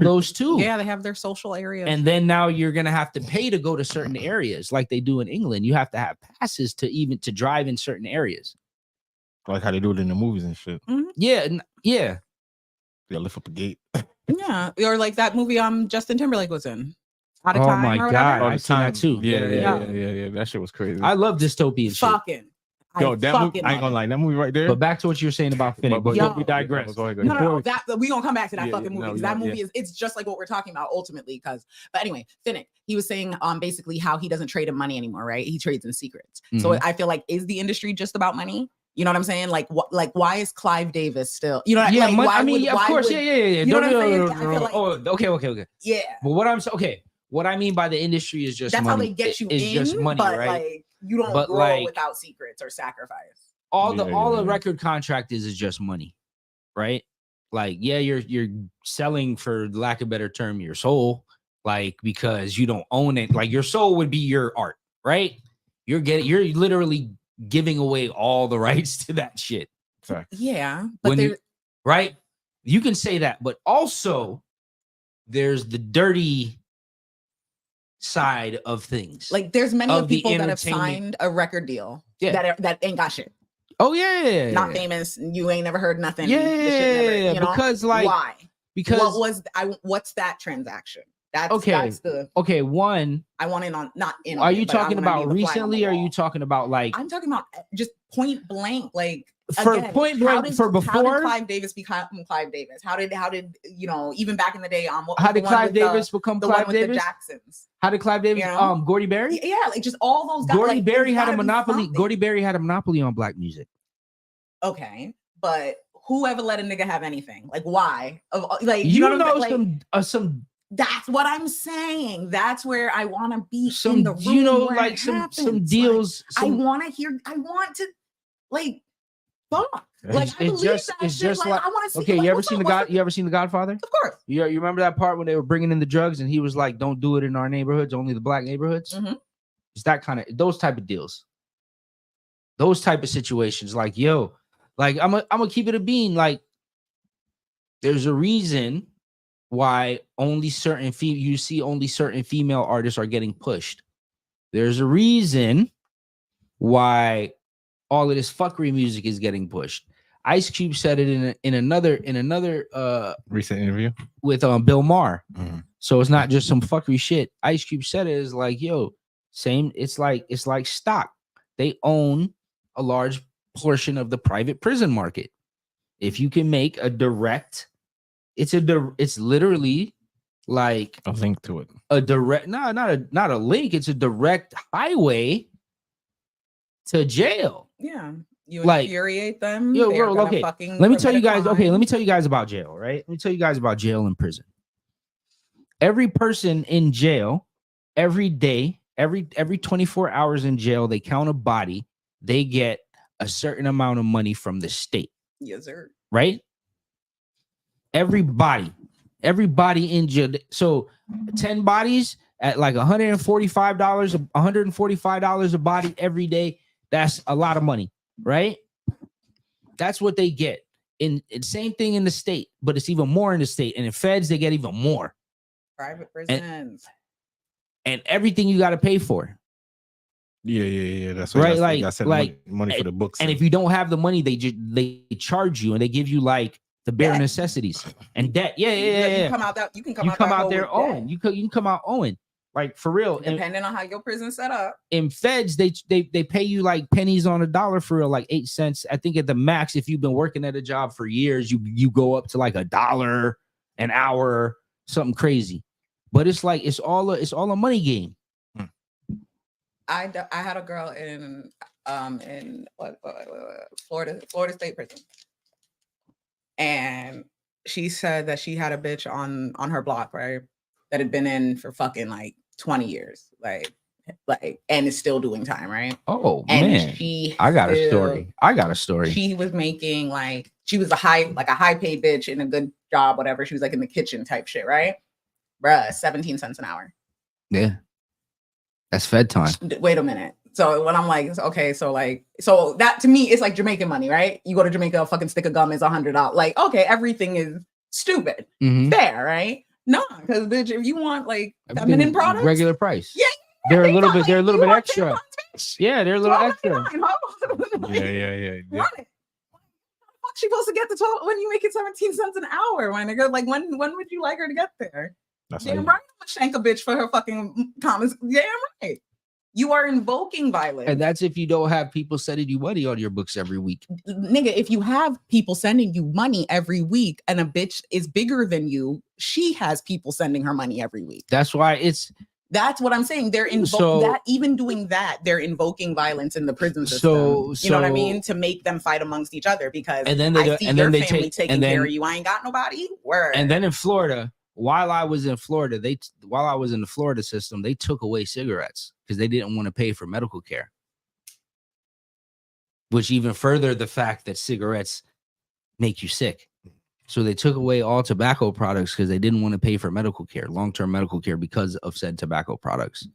those too. Yeah, they have their social areas. And then now you're gonna have to pay to go to certain areas, like they do in England. You have to have passes to drive in certain areas. Like how they do it in the movies and shit. Yeah. They lift up a gate. Yeah, or like that movie Justin Timberlake was in. Out of Oh Time my or God. whatever. I've seen that too. Yeah. That shit was crazy. I love dystopian shit. Fucking. Yo, that movie, I ain't gonna lie, that movie right there. But back to what you were saying about Finnick. But Yo. we digress. Go ahead. No. That we gonna come back to that fucking movie. no, Because that movie it's just like what we're talking about ultimately. But anyway, Finnick, he was saying basically how he doesn't trade in money anymore, right? He trades in secrets. So I feel like, is the industry just about money? You know what I'm saying? Like, why is Clive Davis still? You know, Yeah, like, of course. Yeah. You know what I'm saying? I feel like, Okay. yeah. But what I mean by the industry is just That's money. how they get you It's in, just money, but right? like you don't But, grow like, without secrets or sacrifice. All the record contract is just money, right? Like, yeah, you're selling, for lack of a better term, your soul, like, because you don't own it. Like, your soul would be your art, right? You're literally giving away all the rights to that shit. Yeah, but right? You can say that, but also there's the dirty side of things. like there's many of the people that have entertainment. signed a record deal Yeah. that ain't got shit. Oh yeah, Not famous. You ain't never heard nothing. Yeah, This shit never, you know? because like why? because What's that transaction? That's the one. I want in on not in. Are on you it, but I talking wanna about be the fly on recently? the Or are you wall. talking about like I'm talking about just point blank, like for again, point how blank did- for How did before? Clive Davis become Clive Davis? How did even back in the day? What was How did the one Clive with Davis become the Clive one with the Davis? Jacksons? How did Clive Davis? You know? Gordy Berry. Yeah, like just all those guys. Gordy like, Berry there's had a gotta be monopoly. something. Gordy Berry had a monopoly on black music. Okay, but whoever let a nigga have anything? Like why? Like You know know what I'm saying? some. That's what I'm saying. That's where I want to be Some, in the room. Where like it some happens. deals. Like, I want to like fuck. Like I believe just that it's shit. just Like, like I want to see. okay. Like, You ever what's seen up? You ever seen The Godfather? Of course. You remember that part when they were bringing in the drugs and he was like, "Don't do it in our neighborhoods, only the black neighborhoods." Mhm. It's that kind of those type of deals. Those type of situations, like, yo, like I'm gonna keep it a bean. Like, there's a reason why only certain you see only certain female artists are getting pushed. There's a reason why all of this fuckery music is getting pushed. Ice Cube said it in another recent interview with Bill Maher. Mm-hmm. So it's not just some fuckery shit. Ice Cube said it is like, yo, same. It's like stock. They own a large portion of the private prison market. If you can make a direct, it's literally like a link to it. A direct, not a link. It's a direct highway to jail. Yeah. You like, infuriate them. Yo, bro, okay. Let me tell you guys. Okay, let me tell you guys about jail. Right. Let me tell you guys about jail and prison. Every person in jail, every day, every 24 hours in jail, they count a body. They get a certain amount of money from the state. Yes, sir. Right. Everybody in jail. So 10 bodies at like $145 a body every day. That's a lot of money. Right? That's what they get. In same thing in the state, but it's even more in the state. And in feds, they get even more. Private prisons. And everything you got to pay for. Yeah. That's right. Like money for the books. And if you don't have the money, they charge you and they give you like the bare necessities and debt. Yeah. You can come out there owing. You can come out owing. Like for real, depending on how your prison's set up. In feds, they pay you like pennies on a dollar for real, like 8 cents. I think at the max, if you've been working at a job for years, you go up to like $1 an hour, something crazy. But it's like it's all a money game. I had a girl in Florida State Prison, and she said that she had a bitch on her block, right, that had been in for fucking like 20 years, like, and is still doing time, right? Oh, and man. I got a story. She was making like, she was a high paid bitch in a good job, whatever. She was like in the kitchen type shit, right? Bruh, 17 cents an hour. Yeah. That's Fed time. Wait a minute. So when I'm like, okay, so that to me, it's like Jamaican money, right? You go to Jamaica, a fucking stick of gum is $100. Like, okay, everything is stupid. Mm-hmm. Fair, right? No, because bitch, if you want like feminine products, regular price. Yeah, they're a little bit extra. Yeah, they're a little extra. Yeah. Run it. What's she supposed to get the 12 when you make it 17 cents an hour, my nigga? Like when would you like her to get there? That's damn right. I'm gonna shank a bitch for her fucking comments. Damn right. You are invoking violence. And that's if you don't have people sending you money on your books every week. Nigga, if you have people sending you money every week and a bitch is bigger than you, she has people sending her money every week. That's why that's what I'm saying. They're even doing that, they're invoking violence in the prison system. You know what I mean? To make them fight amongst each other because I see your family taking care of you. I ain't got nobody. Word. And then in Florida, while I was in the Florida system, they took away cigarettes because they didn't want to pay for medical care. Which even further the fact that cigarettes make you sick. So they took away all tobacco products because they didn't want to pay for medical care, long-term medical care because of said tobacco products.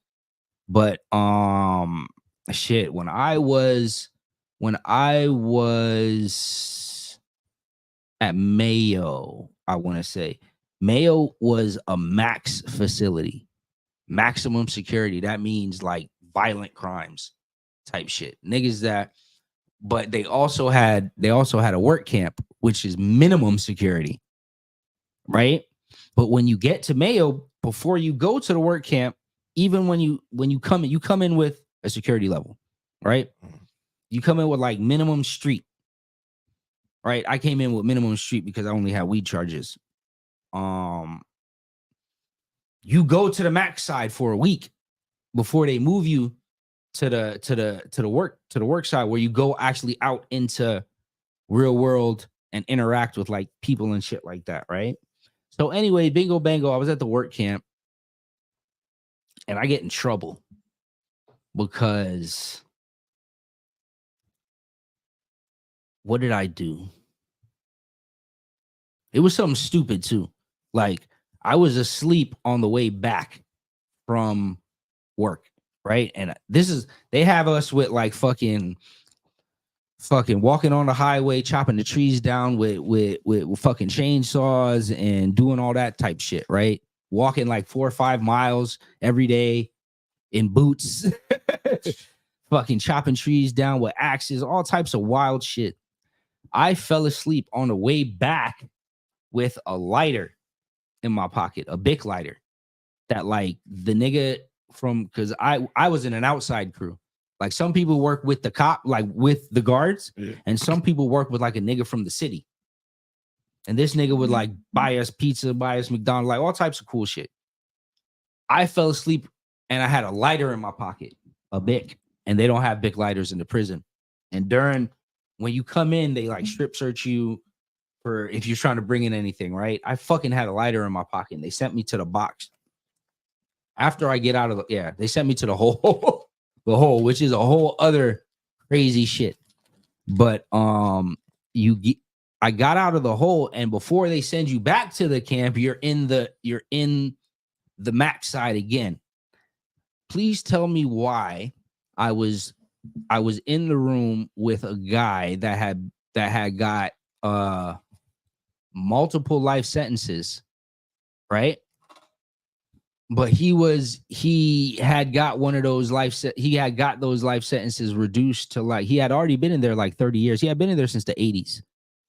But shit, when I was at Mayo, I want to say Mayo was a max facility, maximum security. That means like violent crimes type shit. Niggas that, but they also had a work camp, which is minimum security, right? But when you get to Mayo, before you go to the work camp, even when you come in with a security level, right? You come in with like minimum street, right? I came in with minimum street because I only had weed charges. You go to the max side for a week before they move you to the work side where you go actually out into real world and interact with like people and shit like that, right? So anyway, bingo bango, I was at the work camp and I get in trouble because what did I do? It was something stupid too. Like I was asleep on the way back from work, right? And they have us with like fucking fucking walking on the highway, chopping the trees down with fucking chainsaws and doing all that type shit, right? Walking like 4 or 5 miles every day in boots, fucking chopping trees down with axes, all types of wild shit. I fell asleep on the way back with a lighter in my pocket, a Bic lighter that like the nigga from, because I was in an outside crew. Like some people work with the cop, like with the guards, and some people work with like a nigga from the city. And this nigga would like buy us pizza, buy us McDonald's, like all types of cool shit. I fell asleep and I had a lighter in my pocket, a Bic, and they don't have Bic lighters in the prison. And when you come in, they like strip search you for if you're trying to bring in anything, right? I fucking had a lighter in my pocket and they sent me to the box. After I get out of they sent me to the hole. The hole, which is a whole other crazy shit. But I got out of the hole, and before they send you back to the camp, you're in the max side again. Please tell me why I was in the room with a guy that had got multiple life sentences, right? But he had got one of those he had got those life sentences reduced to like, he had already been in there like 30 years. He had been in there since the 80s.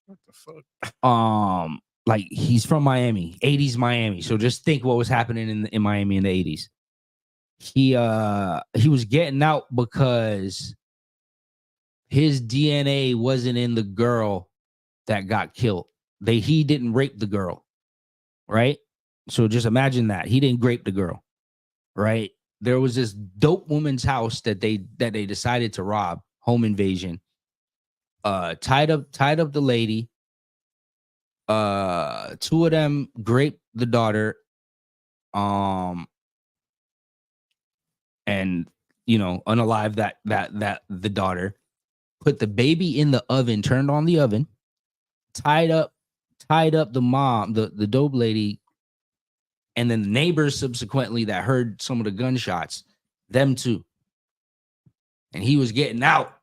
What the fuck? Like he's from Miami, 80s Miami. So just think what was happening in Miami in the 80s. He was getting out because his DNA wasn't in the girl that got killed. He didn't rape the girl, right? So just imagine that. He didn't rape the girl, right? There was this dope woman's house that they decided to rob, home invasion. Tied up the lady. 2 of them raped the daughter. And unalive that the daughter. Put the baby in the oven, turned on the oven, tied up the mom, the dope lady. And then the neighbors subsequently that heard some of the gunshots, them too. And he was getting out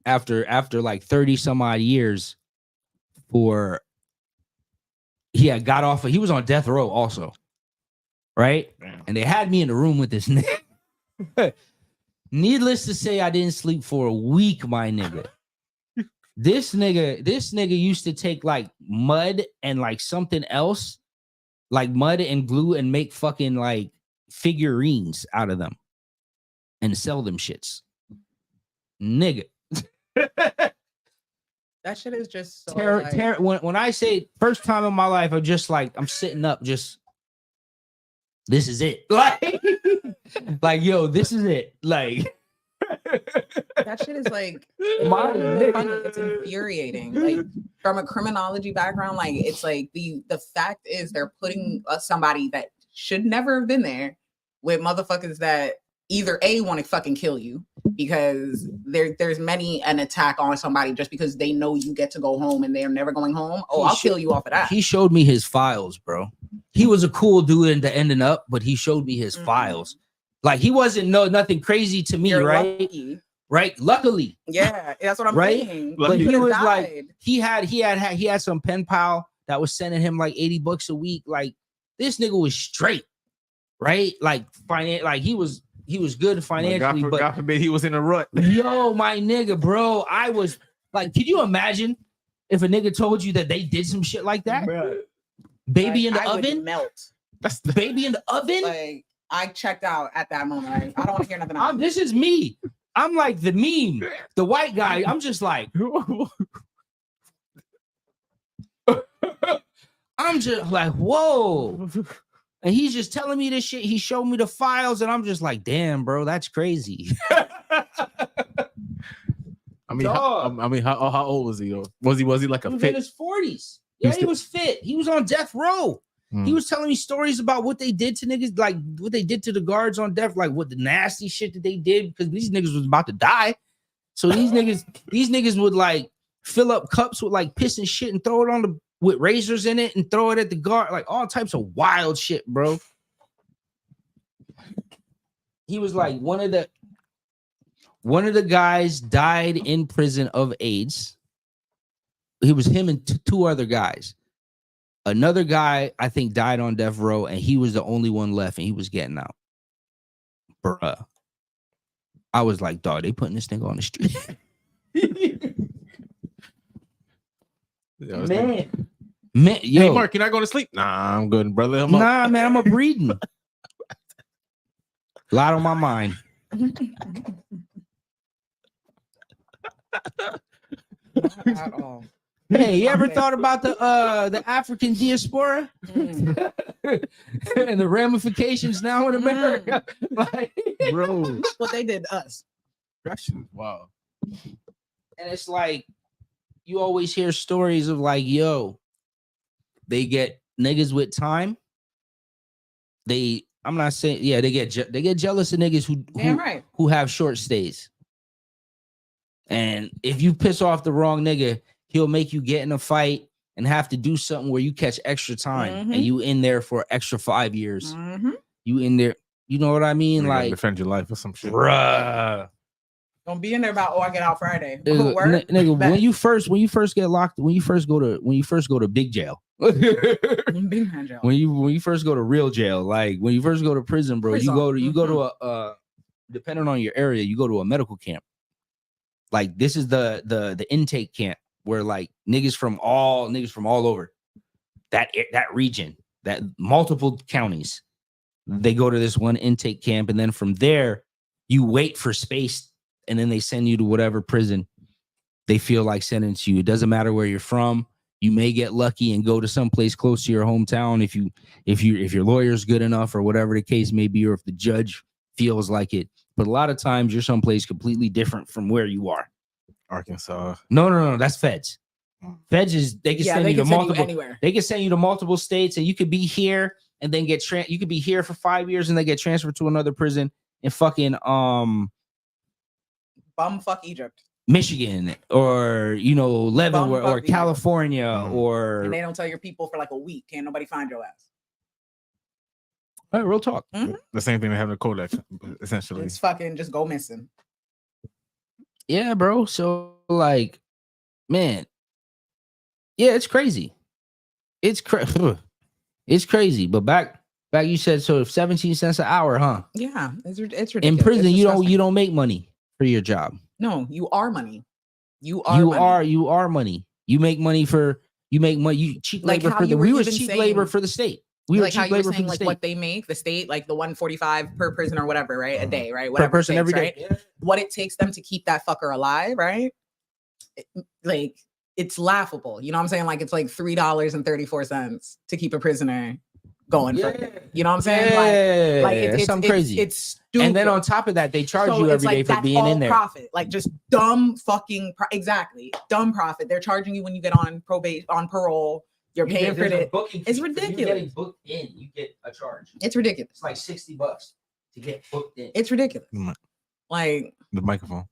after like 30 some odd years he was on death row also. Right? Damn. And they had me in the room with this nigga. Needless to say, I didn't sleep for a week, my nigga. This nigga used to take like mud and like something else, like mud and glue, and make fucking like figurines out of them and sell them shits. Nigga. That shit is just so when I say first time in my life, I'm just like, I'm sitting up, just this is it. Like yo, this is it. Like that shit is like it's infuriating. Like from a criminology background, like it's like the fact is they're putting somebody that should never have been there with motherfuckers that either A, want to fucking kill you because there's many an attack on somebody just because they know you get to go home and they're never going home. Oh, I'll kill you off of that. He showed me his files, bro. He was a cool dude into ending up, but he showed me his files. Like he wasn't nothing crazy to me, right? Lucky. Right? Luckily. Yeah, that's what I'm saying. But he was like, he had some pen pal that was sending him like $80 a week. Like this nigga was straight, right? Like he was good financially, but God forbid he was in a rut. Yo, my nigga, bro. I was like, could you imagine if a nigga told you that they did some shit like that? Bro. Baby in the I oven? Would melt. That's the baby in the oven? Like I checked out at that moment. I don't want to hear nothing else. This is me. I'm like the meme, the white guy. I'm just like, I'm just like, whoa. And he's just telling me this shit. He showed me the files, and I'm just like, damn, bro, that's crazy. How old was he though? Was he like a he was fit? in his 40s. Yeah, he was fit. He was on death row. He was telling me stories about what they did to niggas, like what they did to the guards on death, like what the nasty shit that they did because these niggas was about to die. So these niggas would like fill up cups with like piss and shit and throw it with razors in it and throw it at the guard, like all types of wild shit, bro. He was like one of One of the guys died in prison of AIDS. It was him and two other guys. Another guy, I think, died on death row, and he was the only one left, and he was getting out. Bruh. I was like, dog, they putting this thing on the street. Man, yo. Hey, Mark, you're not going to sleep? Nah, I'm good, brother. I'm up. Nah, man, I'm up reading. Lot on my mind. At all. Hey, you ever thought about the African diaspora and the ramifications now in America? Like, Bro, What they did to us. that shit is wild. and it's like you always hear stories of like, yo, they get niggas with time. I'm not saying, yeah, they get jealous of niggas Damn right. who have short stays. And if you piss off the wrong nigga, he'll make you get in a fight and have to do something where you catch extra time and you in there for extra 5 years. You in there, you know what I mean? You like defend your life or some shit. Bruh. Don't be in there about, I get out Friday. Nigga, when you first get locked, when you first go to big jail. when you first go to real jail, like when you first go to prison, bro, you go to a depending on your area, you go to a medical camp. Like this is the intake camp where like niggas from all over that region, that multiple counties, they go to this one intake camp, and then from there you wait for space, and then they send you to whatever prison they feel like sending to you. It doesn't matter where you're from. You may get lucky and go to some place close to your hometown if your lawyer's good enough or whatever the case may be, or if the judge feels like it. But a lot of times you're someplace completely different from where you are. Arkansas. No, that's feds. Feds is they can send you to multiple anywhere. They can send you to multiple states, and you could be here and then get you could be here for 5 years and then get transferred to another prison in fucking bumfuck Egypt, Michigan, or Leavenworth, or California, or and they don't tell your people for like a week. Can't nobody find your ass. All right, real talk. The same thing they have in the Kodak, essentially. It's fucking just go missing. Yeah, bro. So like, man, yeah, it's crazy. It's crazy. But back you said so 17 cents an hour, huh? Yeah, it's ridiculous. In prison, you don't make money for your job. No, you are money. You are money. You make money. You cheap labor for the. We was cheap labor for the state. We like how you were saying, like what they make, the state, like the 145 per person or whatever, right? A day, right? Whatever per person takes, every day. Right? Yeah. What it takes them to keep that fucker alive, right? Like it's laughable. You know what I'm saying? Like it's like $3.34 to keep a prisoner going. Yeah. You know what I'm saying? Like it's something crazy. It's stupid. And then on top of that, they charge you every day for being in there. Profit, like just dumb fucking exactly dumb profit. They're charging you when you get on probation, on parole. You're paying for it. It's ridiculous. You're getting booked in, you get a charge. It's ridiculous. It's like $60 to get booked in. It's ridiculous. Like the microphone.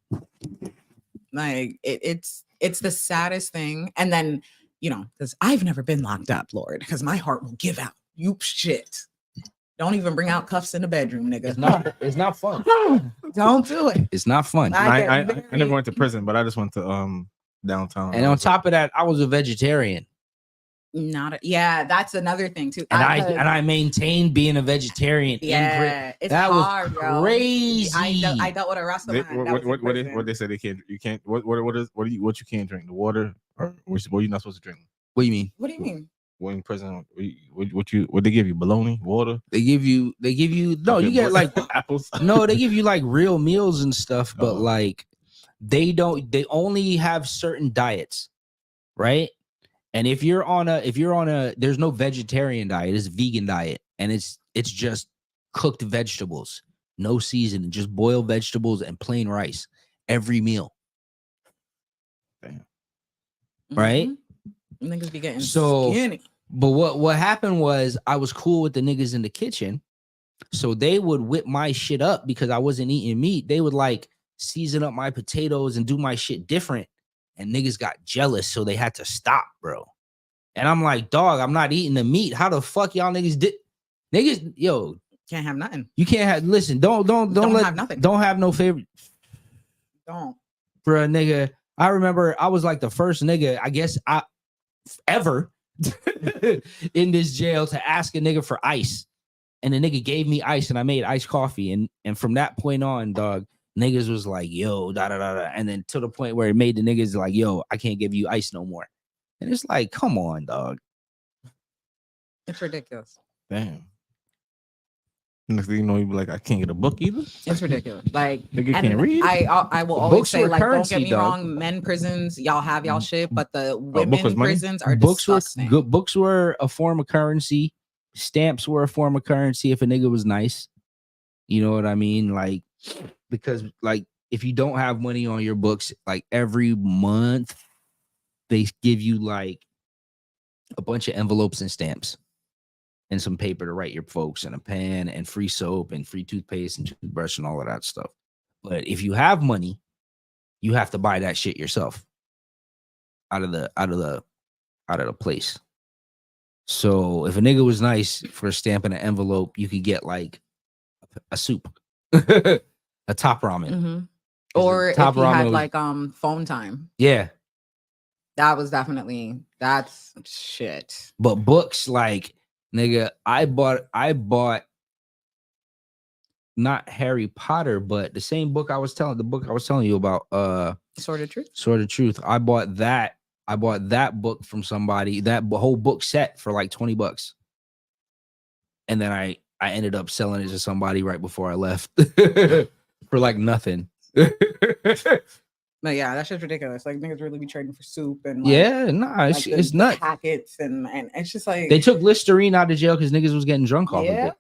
Like it's the saddest thing. And then, because I've never been locked up, Lord, because my heart will give out. You shit. Don't even bring out cuffs in the bedroom, nigga. It's not fun. Don't do it. It's not fun. I never went to prison, but I just went to downtown. And on top of that, I was a vegetarian. That's another thing too. And I maintained being a vegetarian. Yeah, it's that hard, was crazy. I dealt with a Rasta man. What they say they can't. You can't. What you can't drink? The water, or what you not supposed to drink? What do you mean? What do you mean? When in prison, what they give you? Bologna, water. They give you. No, you get like apples. No, they give you like real meals and stuff, but like they don't. They only have certain diets, right? And if you're on a, there's no vegetarian diet, it's a vegan diet, and it's just cooked vegetables, no seasoning, just boiled vegetables and plain rice every meal. Damn. Right? Niggas be getting skinny. But what happened was I was cool with the niggas in the kitchen, so they would whip my shit up because I wasn't eating meat. They would like season up my potatoes and do my shit different. And niggas got jealous, so they had to stop, bro. And I'm like, dog, I'm not eating the meat. How the fuck y'all niggas did? Niggas, yo, can't have nothing. You can't have. Listen, don't have nothing. Don't have no favorite. Don't. For a nigga, I remember I was like the first nigga, I guess I ever in this jail to ask a nigga for ice. And the nigga gave me ice and I made iced coffee. And from that point on, dog, niggas was like, yo, da da da da. And then to the point where it made the niggas like, yo, I can't give you ice no more. And it's like, come on, dog. It's ridiculous. Damn. Next thing you know, you be like, I can't get a book either. It's ridiculous. Like, Nigga and can't read. I will always Books say, were like, currency, don't get me dog. wrong, men prisons, y'all have y'all shit, but the was women money? prisons are Books disgusting. were books were a form of currency. Stamps were a form of currency if a nigga was nice. You know what I mean? Like, because like if you don't have money on your books, like every month they give you like a bunch of envelopes and stamps and some paper to write your folks and a pen and free soap and free toothpaste and toothbrush and all of that stuff. But if you have money, you have to buy that shit yourself out of the place. So if a nigga was nice for a stamp and an envelope, you could get like a soup, a top ramen, Mm-hmm. Or if top he had ramen like phone time. Yeah. That's shit. But books, like, nigga, I bought not Harry Potter, but the same book I was telling you about, Sword of Truth. Sword of Truth. I bought that book from somebody, that whole book set for like $20. And then I ended up selling it to somebody right before I left for like nothing. No, yeah, that shit's ridiculous. Like, niggas really be trading for soup and like, Yeah, nah, like it's nuts. Packets and it's just like They took Listerine out of jail because niggas was getting drunk off of it.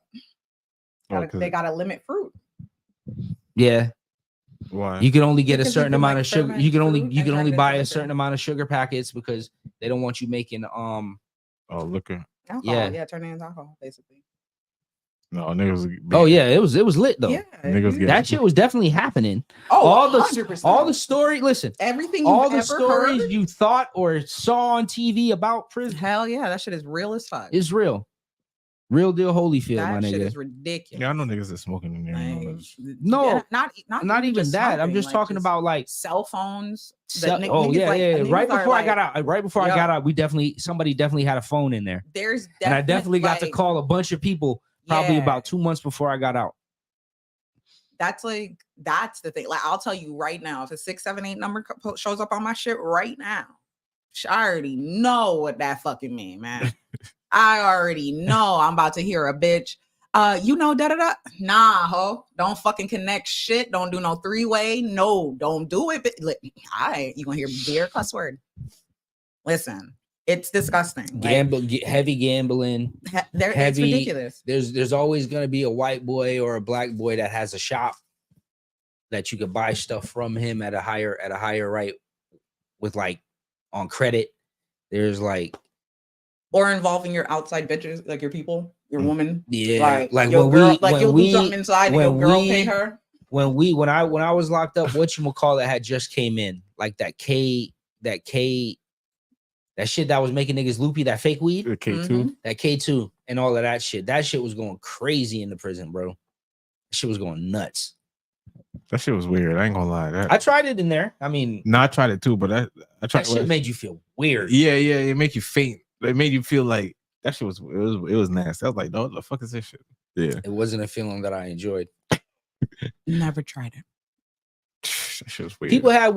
They gotta limit fruit. Yeah. Why? You can only get a Because you certain can, amount like, of sugar. ferment You can fruit only and turn it buy into a certain liquor. amount of sugar packets because they don't want you making Oh, liquor. Alcohol, Yeah. turn it into alcohol, basically. No, niggas. Oh yeah, it was lit though. Yeah, Niggas dude. get That shit was definitely happening. Oh, all the 100%. all the story. Listen, everything all you've the ever stories heard? you thought or saw on TV about prison Hell yeah, that shit is real as fuck. is real. Real deal Holyfield, my That shit nigga. is ridiculous. Yeah, I know niggas that smoking in there. and all Like, that. No, yeah, not even just that. I'm smoking, just like, talking about like cell phones. oh yeah, yeah. Right before I got out, somebody definitely had a phone in there, and I definitely got to call a bunch of people probably about 2 months before I got out. That's the thing. Like, I'll tell you right now, if a 678 number shows up on my shit right now, I already know what that fucking mean, man. I already know I'm about to hear a bitch. Da da da. Nah, ho. Don't fucking connect shit. Don't do no three-way. No, don't do it. You gonna hear beer cuss word. Listen, it's disgusting. Heavy gambling. It's ridiculous. There's always gonna be a white boy or a black boy that has a shop that you could buy stuff from him at a higher rate with like on credit. There's like, or involving your outside bitches, like your people, your woman. Yeah, like your when girl, we, like when you'll we, do something inside and your girl pay her. When I was locked up, whatchamacallit had just came in, like that shit that was making niggas loopy, that fake weed, K2, that K2, and all of that shit. That shit was going crazy in the prison, bro. That shit was going nuts. That shit was weird. I ain't gonna lie. I tried it in there. I mean, no, I tried it too, but I tried. That shit made you feel weird. Yeah, it made you faint. It made you feel like that shit was it was nasty. I was like, no, what the fuck is this shit? Yeah, it wasn't a feeling that I enjoyed. Never tried it. That shit was weird. People had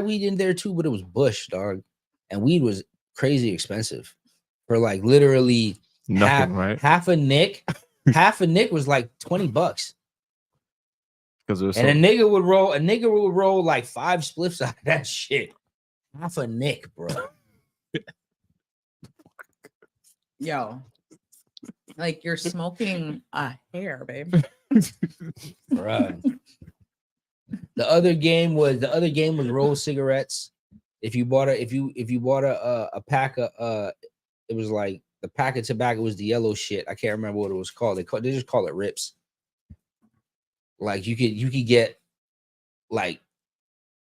weed in there too, but it was bush, dog, and weed was crazy expensive for like literally nothing, right? Half a nick. Half a nick was like $20. And a nigga would roll like 5 spliffs out of that shit. Half a nick, bro. Yo, like you're smoking a hair, babe. Right. The other game was roll cigarettes. If you bought a pack of it was like the pack of tobacco was the yellow shit. I can't remember what it was called. They just call it Rips. Like you could get like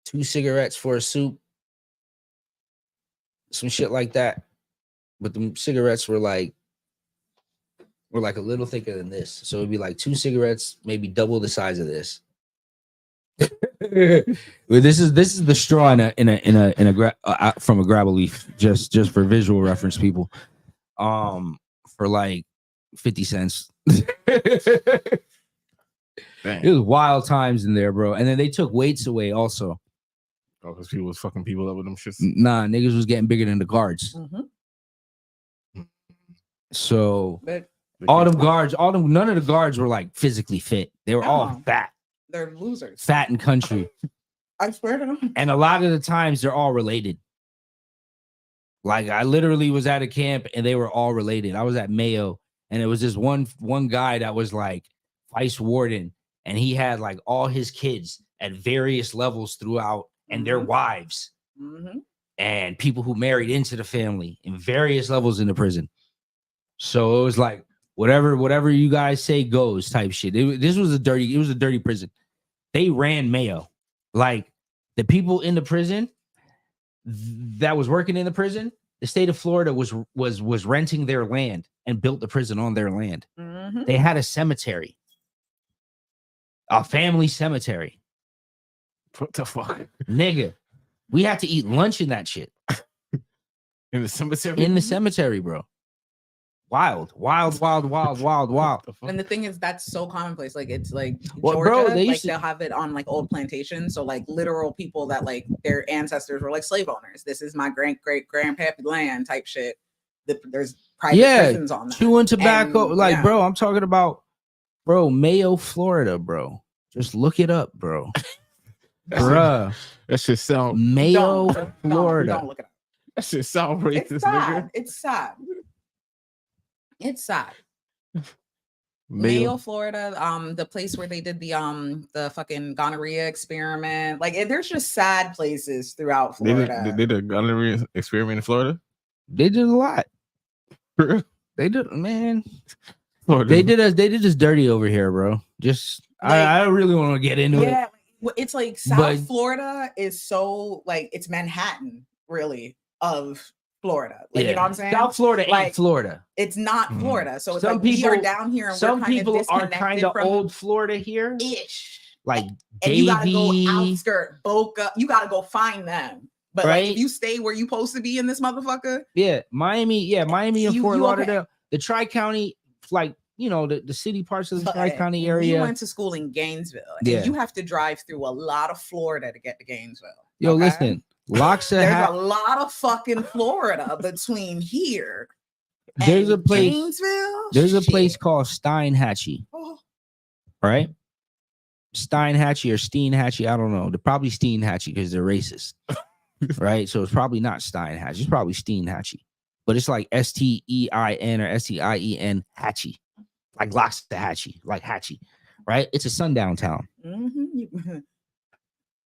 2 cigarettes for a soup, some shit like that. But the cigarettes were like a little thicker than this, so it'd be like 2 cigarettes, maybe double the size of this. This is the straw from a grab a leaf, just for visual reference, people. For like 50 cents. It was wild times in there, bro. And then they took weights away also. Oh, because people was fucking people up with them shits. Nah, niggas was getting bigger than the guards. So none of the guards were like physically fit. They were all fat. They're losers. Fat and country. I swear to them. And a lot of the times they're all related. Like I literally was at a camp and they were all related. I was at Mayo and it was this one guy that was like vice warden and he had like all his kids at various levels throughout and their wives and people who married into the family in various levels in the prison. So it was like whatever you guys say goes type shit. It was a dirty prison. They ran Mayo. Like the people in the prison that was working in the prison, the state of Florida was renting their land and built the prison on their land. They had a cemetery, a family cemetery. What the fuck? Nigga, we had to eat lunch in that shit. In the cemetery? In the cemetery, bro. Wild. And the thing is, that's so commonplace. Like it's like Georgia, bro, they'll have it on like old plantations. So like literal people that like their ancestors were like slave owners. This is my great grandpappy land type shit. There's private prisons on that. Chewing tobacco. And, bro, I'm talking about, bro, Mayo, Florida, bro. Just look it up, bro. Bruh. That shit sound Mayo, Florida. Don't look it up. That shit sound racist, It's sad. nigga. It's sad. Mayo, Florida, the place where they did the fucking gonorrhea experiment. Like there's just sad places throughout Florida. They did a gonorrhea experiment in Florida? They did a lot. They did, man. Florida. They did us dirty over here, bro. Just like, I don't really want to get into it. Yeah, it's like South Florida is so like it's Manhattan, really, of Florida. Like you know what I'm saying? South Florida ain't Florida. It's not Florida. So it's some like people, we are down here and some people are kind of old Florida here. Ish. Like and you gotta go outskirt, Boca. You gotta go find them. But like if you stay where you supposed to be in this motherfucker. Yeah, Miami and Fort Lauderdale. The Tri-County, like you know, the city parts of the Tri-County area. You went to school in Gainesville. And you have to drive through a lot of Florida to get to Gainesville. Yo, listen. There's a lot of fucking Florida between here. There's a place. Gainesville. There's a place called Steinhatchee. Right? Steinhatchee or Steinhatchee. I don't know. They're probably Steinhatchee because they're racist. Right? So it's probably not Steinhatchee. It's probably Steinhatchee. But it's like STEIN or STIEN Hatchie. Like Loxahatchee. Like Hatchie. Right? It's a sundown town.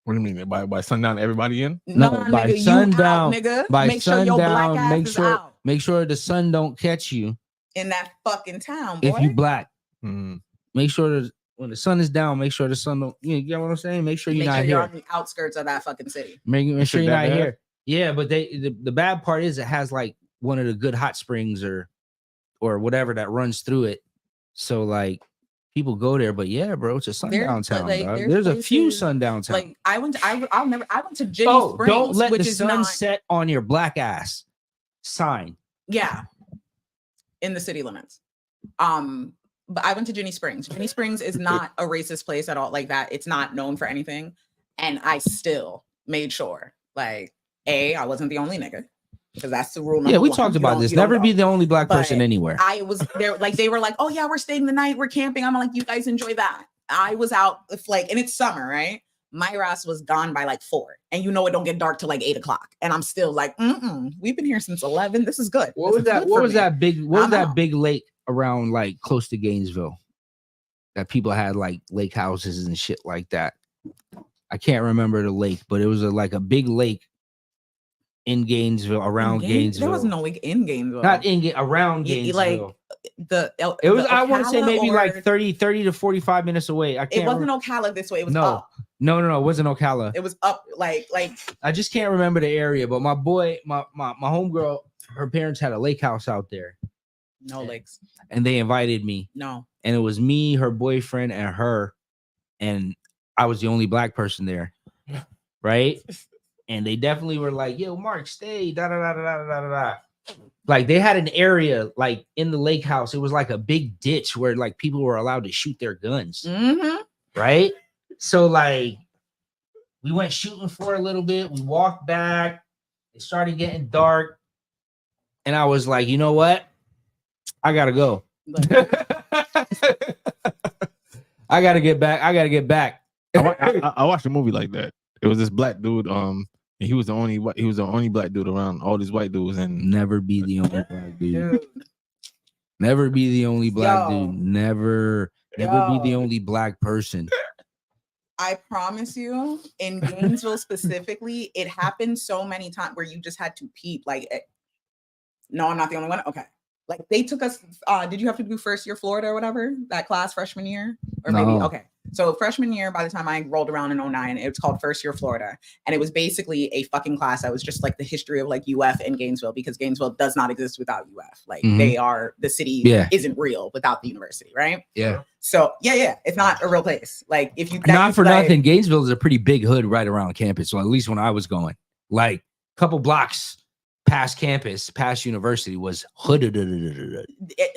What do you mean? By sundown, everybody in? No, by sundown, nigga. By make sundown, sure your black ass make sure the sun don't catch you in that fucking town, boy. If you black, make sure that when the sun is down, make sure the sun don't. You get what I'm saying? Make sure you're not here. You're on the outskirts of that fucking city. Make sure you're not here. Yeah, but the bad part is it has like one of the good hot springs or whatever that runs through it. So like. People go there, but yeah, bro, it's a sundown town. Like, there's a few sundown towns. Like I went to Ginny Springs. Don't let the sun set on your black ass. Sign. Yeah, in the city limits. But I went to Ginny Springs. Ginny Springs is not a racist place at all. Like that, it's not known for anything. And I still made sure, like, I wasn't the only nigga. Because that's the rule. Yeah, we talked about this. Never be the only black person anywhere. I was there, like they were like, "Oh yeah, we're staying the night. We're camping." I'm like, "You guys enjoy that." I was out like, and it's summer, right? My ass was gone by like 4, and you know it don't get dark till like 8 o'clock, and I'm still like, We've been here since 11. This is good. What was that big lake around like close to Gainesville that people had like lake houses and shit like that? I can't remember the lake, but it was like a big lake. In Gainesville, around Gainesville. There was no lake in Gainesville. Not around Gainesville. Like it was. I want to say maybe like 30 to 45 minutes away. I can't. It wasn't Ocala this way. It was up. No. It wasn't Ocala. It was up. Like. I just can't remember the area. But my boy, my homegirl, her parents had a lake house out there. No lakes. And they invited me. No. And it was me, her boyfriend, and her. And I was the only black person there, right? And they definitely were like, "Yo, Mark, stay." Da da da da da da da. Like they had an area like in the lake house. It was like a big ditch where like people were allowed to shoot their guns, right? So like we went shooting for a little bit. We walked back. It started getting dark, and I was like, you know what? I gotta go. I gotta get back. I watched a movie like that. It was this black dude. He was the only black dude around all these white dudes, and never be the only black dude. Never be the only black dude. Never be the only black person. I promise you, in Gainesville specifically, it happened so many times where you just had to peep. Like, no, I'm not the only one. Okay. Like they took us, did you have to do first year Florida or whatever? That class freshman year? Or maybe, okay. So freshman year, by the time I rolled around in 2009, it was called first year Florida. And it was basically a fucking class that was just like the history of like UF and Gainesville, because Gainesville does not exist without UF. Like they are, the city isn't real without the university, right? Yeah. So it's not a real place. Like if you not for nothing, Gainesville is a pretty big hood right around campus. So at least when I was going, like a couple blocks past campus, past university was hooded,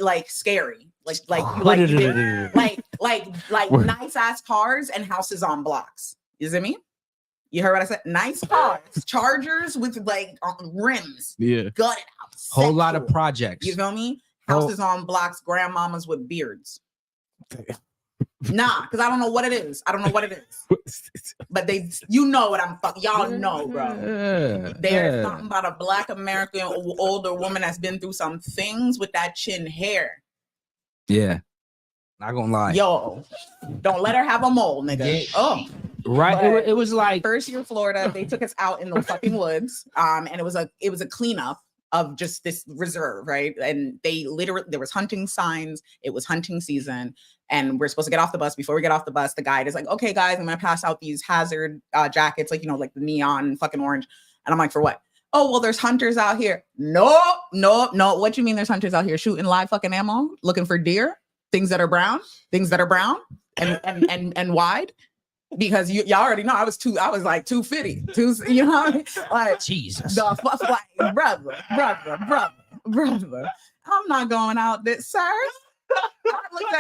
like scary, like nice ass cars and houses on blocks. You see me? You heard what I said? Nice cars, Chargers with like rims, gutted out, whole lot of projects. You feel me? Houses on blocks, grandmamas with beards. Nah, because I don't know what it is. But you know what I'm fucking. Y'all know, bro. There's something about a black American older woman that's been through some things with that chin hair. Yeah, not gonna lie. Yo, don't let her have a mole, nigga. Yeah. Oh, right. It was like first year Florida. They took us out in the fucking woods. And it was a cleanup of just this reserve, right? And they literally, there was hunting signs. It was hunting season. And we're supposed to get off the bus. Before we get off the bus, the guide is like, okay, guys, I'm going to pass out these hazard jackets, like, like the neon fucking orange. And I'm like, for what? Oh, well, there's hunters out here. No. What you mean there's hunters out here shooting live fucking ammo, looking for deer, things that are brown and wide? Because y'all already know I was like 250, you know, like Jesus, the fuck, like brother. I'm not going out there, sir. I looked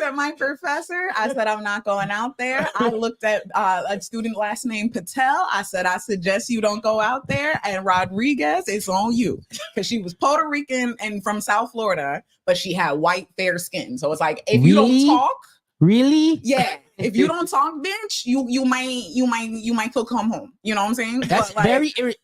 at my professor. I said, I'm not going out there. I looked at a student last name Patel. I said, I suggest you don't go out there. And Rodriguez, it's on you. Because she was Puerto Rican and from South Florida, but she had white, fair skin. So it's like, if you don't talk. Really? Yeah. If you don't talk, bitch, you might still come home. You know what I'm saying? That's but, like, very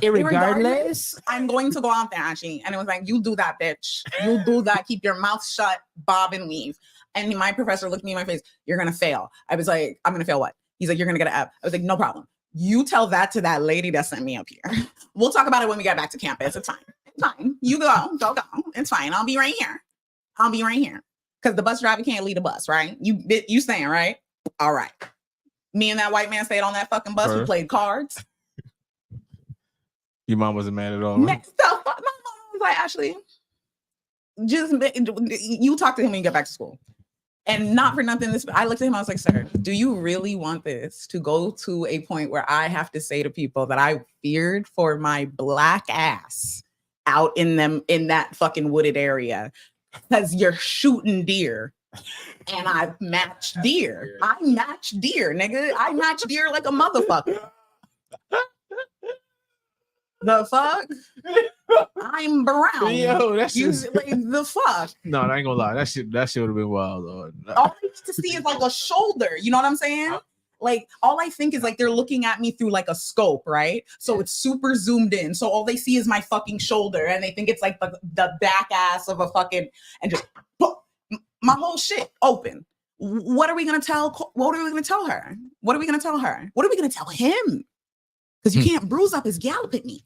irregardless. I'm going to go out there, actually. And it was like, you do that, bitch. You do that. Keep your mouth shut, bob and weave. And my professor looked me in my face. You're going to fail. I was like, I'm going to fail what? He's like, you're going to get an F. I was like, no problem. You tell that to that lady that sent me up here. We'll talk about it when we get back to campus. It's fine. It's fine. You go. It's fine. I'll be right here. Because the bus driver can't lead a bus, right? You staying, right? All right. Me and that white man stayed on that fucking bus. We played cards. Your mom wasn't mad at all, right? My mom was like, Ashley, just you talk to him when you get back to school. And not for nothing, I looked at him, I was like, sir, do you really want this to go to a point where I have to say to people that I feared for my black ass out in that fucking wooded area? Because you're shooting deer and I matched deer. I matched deer, nigga. I matched deer like a motherfucker. The fuck? I'm brown. Yo, that's just like, the fuck. No, I ain't gonna lie. That shit would have been wild, though. All I need to see is like a shoulder. You know what I'm saying? Like, all I think is like they're looking at me through like a scope, right? So it's super zoomed in. So all they see is my fucking shoulder, and they think it's like the back ass of a fucking, and just my whole shit open. What are we gonna tell? What are we gonna tell her? What are we gonna tell her? What are we gonna tell him? Because you can't bruise up his gallop at me.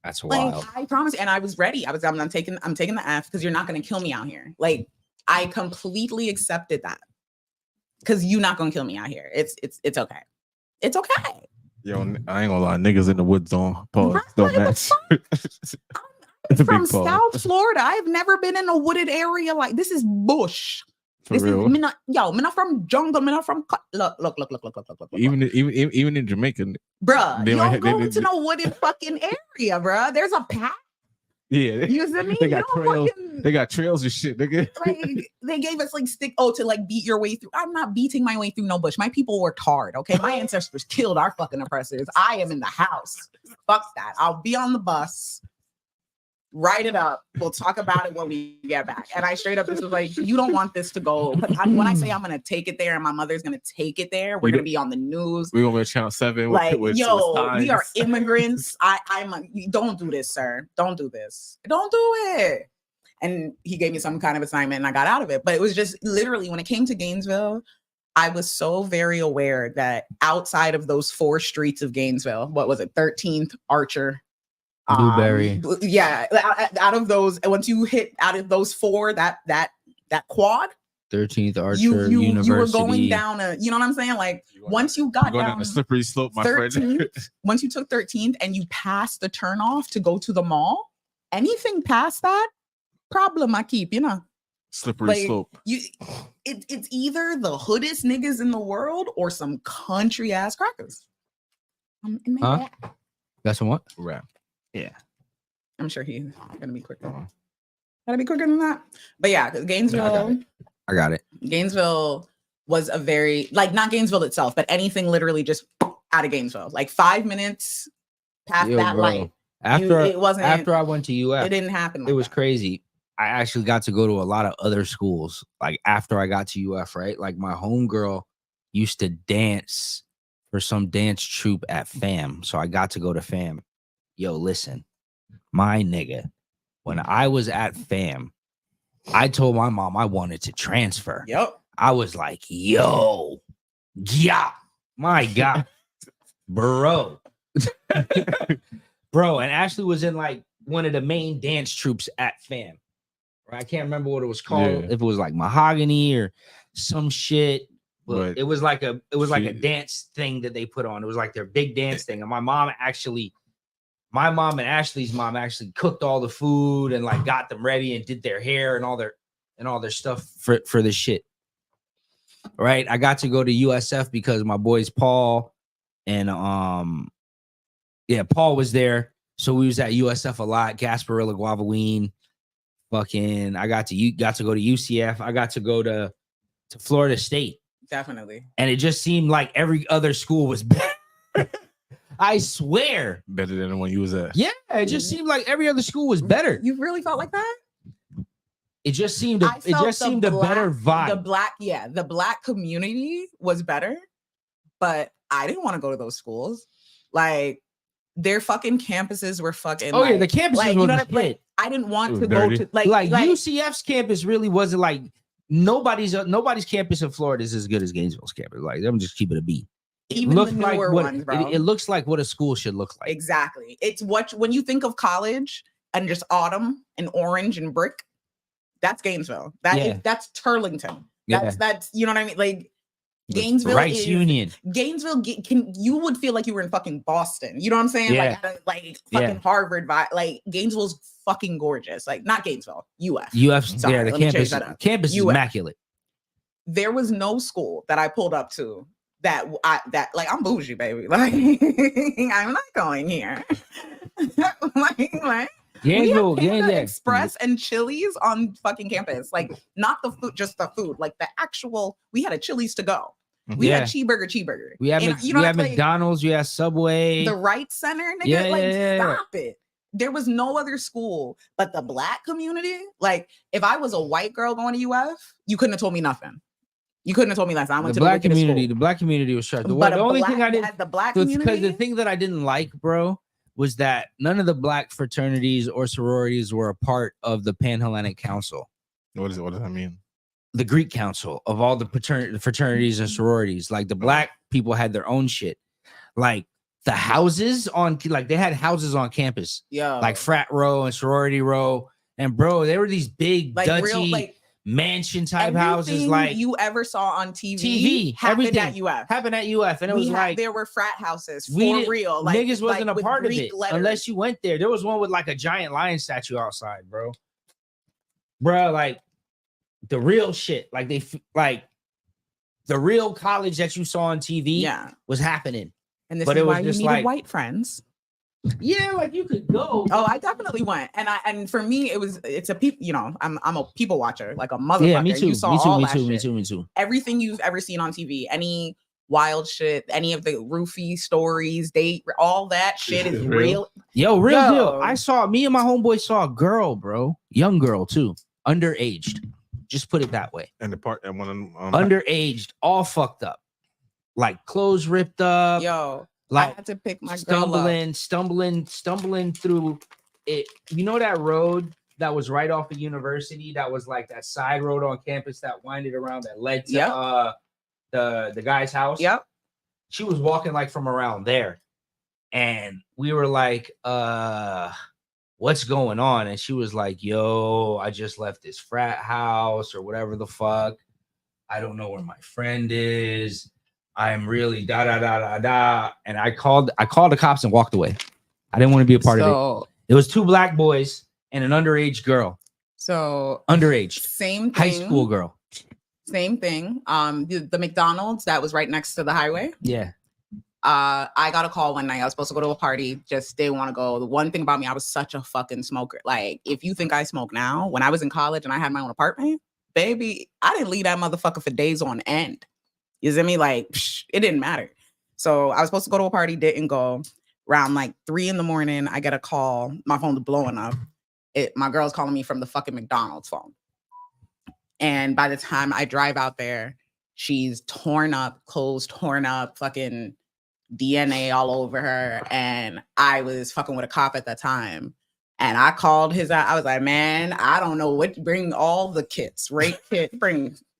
That's wild. Like, I promise. And I was ready. I'm taking the F because you're not gonna kill me out here. Like, I completely accepted that. Because you're not gonna kill me out here. It's okay. It's okay. Yo, I ain't gonna lie, niggas in the woods don't pause. Right, Don't match. I'm from South Florida. I've never been in a wooded area like this. Is bush. This real. is me not from jungle, me not from look. Even in Jamaica, bruh, they you might- don't they- go they- into no wooded fucking area, bruh. There's a path. yeah, You see me? they got You don't trails. fucking- They got trails and shit, nigga. like they gave us like to like beat your way through. I'm not beating my way through no bush. My people worked hard. Okay, my ancestors killed our fucking oppressors. I am in the house. Fuck that. I'll be on the bus. Write it up. We'll talk about it when we get back. And I straight up just was like, you don't want this to go. When I say I'm gonna take it there and my mother's gonna take it there, we're gonna be on the news. We're gonna be on Channel 7. Like, with yo, we are signs. immigrants. Don't do this, sir. Don't do this. Don't do it. And he gave me some kind of assignment and I got out of it. But it was just literally when it came to Gainesville, I was so very aware that outside of those 4 streets of Gainesville, what was it, 13th, Archer, Blueberry. Yeah, out of those, once you hit out of those 4, that quad, 13th Archer you University. were going down a, you know what I'm saying? Like once you got going down a slippery slope, my friend. 13th, once you took 13th and you passed the turnoff to go to the mall, anything past that, problem I keep, you know. Slippery Like, slope. It's either the hoodest niggas in the world or some country ass crackers. Huh? Got some what? Right. Yeah. I'm sure he's gonna be quicker. Gotta be quicker than that. But yeah, Gainesville. I got it. Gainesville was a very, like, not Gainesville itself, but anything literally just out of Gainesville. Like 5 minutes past that bro. light. After After I went to UF, it didn't happen. Like it was that. crazy. I actually got to go to a lot of other schools. Like after I got to UF, right? Like my homegirl used to dance for some dance troupe at FAM. So I got to go to FAM. Yo, listen, my nigga, when I was at FAM, I told my mom I wanted to transfer. Yep. I was like, yo, yeah, my God, bro. Bro, and Ashley was in like one of the main dance troupes at FAM. Right? I can't remember what it was called. Yeah. If it was like Mahogany or some shit. But But it was like a dance thing that they put on. It was like their big dance thing. And my mom and Ashley's mom actually cooked all the food and like got them ready and did their hair and all their stuff for this shit. Right. I got to go to USF because my boys Paul and Paul was there. So we was at USF a lot. Gasparilla, Guavaween. Fucking I got to go to UCF. I got to go to Florida State. Definitely. And it just seemed like every other school was better. I swear. better than the one you was at. Yeah, it just seemed like every other school was better. You really felt like that? It just seemed I felt a better vibe. The black community was better, but I didn't want to go to those schools. Like their fucking campuses were fucking. Oh yeah, the campuses like, were you know shit. like, I didn't want to dirty. go to like UCF's campus really wasn't like nobody's campus in Florida is as good as Gainesville's campus. Like I'm just keeping it a beat. Even the newer ones, bro. It looks like what a school should look like. Exactly. It's what when you think of college and just autumn and orange and brick, that's Gainesville. That's Turlington. That's you know what I mean? Like Gainesville Rice Union. Gainesville you would feel like you were in fucking Boston. You know what I'm saying? Yeah. Like fucking Harvard vibe. Like Gainesville's fucking gorgeous. Like not Gainesville, UF. Sorry, the let me change that up. campus is UF. immaculate. There was no school that I pulled up to that like I'm bougie, baby. Like I'm not going here. like Gainesville, Panda Express and Chili's on fucking campus. Like not the food, just the food. Like the actual. We had a Chili's to go. We had cheeseburger. We have McDonald's. We have Subway. The Right Center, nigga. Stop it. There was no other school but the black community. Like if I was a white girl going to UF, you couldn't have told me nothing. You couldn't have told me last time. I went the to black community. school. The black community was shut. The only thing I didn't. The black community. Because the thing that I didn't like, bro, was that none of the black fraternities or sororities were a part of the Pan-Hellenic Council. What does that mean? The Greek Council of all the fraternities and sororities. Like the black people had their own shit. Like the houses they had houses on campus. Yeah. Like frat row and sorority row. And bro, they were these big like Dutchy real, mansion type houses. Like you ever saw on TV happened at UF. Happened at UF. And it was like there were frat houses for real. Like niggas wasn't a part of it letters. unless you went there. There was one with like a giant lion statue outside, bro. Like the real shit. Like like the real college that you saw on TV was happening. And this but is it was why you just needed like white friends. Yeah, like you could go. Oh, I definitely went, and for me, it's a people. You know, I'm a people watcher, like a motherfucker. Yeah, me too. You saw Me too. Everything you've ever seen on TV, any wild shit, any of the roofie stories, all that shit is real. Yo, real deal. I saw me and my homeboy saw a girl, bro, young girl too, underaged. Just put it that way. And the part and one underaged, all fucked up, like clothes ripped up. Yo. Like I had to pick my girl up. stumbling through it. You know that road that was right off of University? That was like that side road on campus that winded around that led to the guy's house. Yep. She was walking like from around there, and we were like, "What's going on?" And she was like, "Yo, I just left this frat house or whatever the fuck. I don't know where my friend is. I'm really da da da da da." And I called the cops and walked away. I didn't want to be a part of it. It was 2 black boys and an underage girl. So underage, same thing, high school girl. Same thing. The McDonald's that was right next to the highway. Yeah. I got a call one night. I was supposed to go to a party, just didn't want to go. The one thing about me, I was such a fucking smoker. Like, if you think I smoke now, when I was in college and I had my own apartment, baby, I didn't leave that motherfucker for days on end. You see me? Like, it didn't matter. So I was supposed to go to a party, didn't go. Around like 3 a.m, I get a call. My phone's blowing up. My girl's calling me from the fucking McDonald's phone. And by the time I drive out there, she's torn up, clothes torn up, fucking DNA all over her. And I was fucking with a cop at that time. And I called his, I was like, man, I don't know what, bring all the kits, rape kit,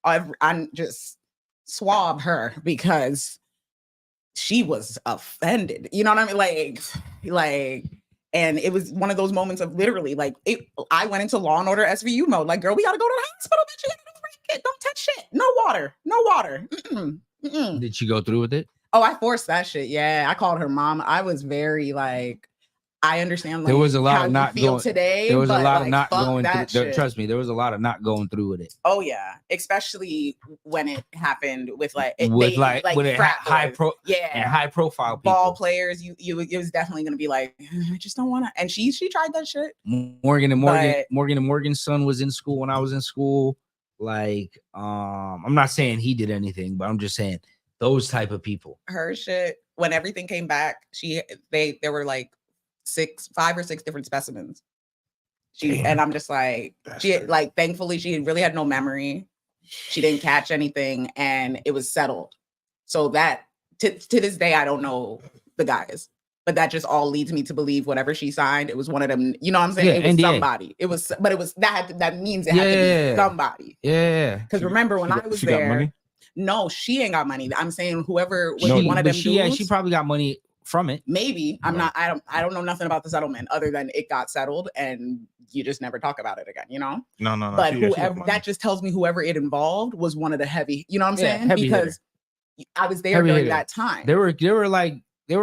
I'm just swab her because she was offended. You know what I mean? Like, and it was one of those moments of literally like, I went into Law and Order SVU mode. Like, girl, we got to go to the hospital. Bitch, you got to do the rape kit. Don't touch shit. No water. No water. Did she go through with it? Oh, I forced that shit. Yeah. I called her mom. I was very like, I understand. Like, there was a lot of not going today. There was a lot of like, not going through. Trust me, there was a lot of not going through with it. Oh yeah, especially when it happened with like high profile people. Ball players. It was definitely gonna be like, I just don't want to. And she tried that shit. Morgan and Morgan's son was in school when I was in school. Like, I'm not saying he did anything, but I'm just saying those type of people. Her shit. When everything came back, there were like 5 or 6 different specimens. And I'm just like, thankfully she really had no memory. She didn't catch anything and it was settled. So that to this day, I don't know the guys, but that just all leads me to believe whatever she signed, it was one of them. You know what I'm saying? Yeah, it was NDA. Somebody. It was, but it was that means it had to be somebody. Yeah. Because remember when I was there, no, she ain't got money. I'm saying whoever was one of them dudes. Yeah, she probably got money from it. Maybe. I don't know nothing about the settlement other than it got settled and you just never talk about it again, you know? No. But whoever, that just tells me whoever it involved was one of the heavy, you know what I'm saying? Because I was there during that time. There were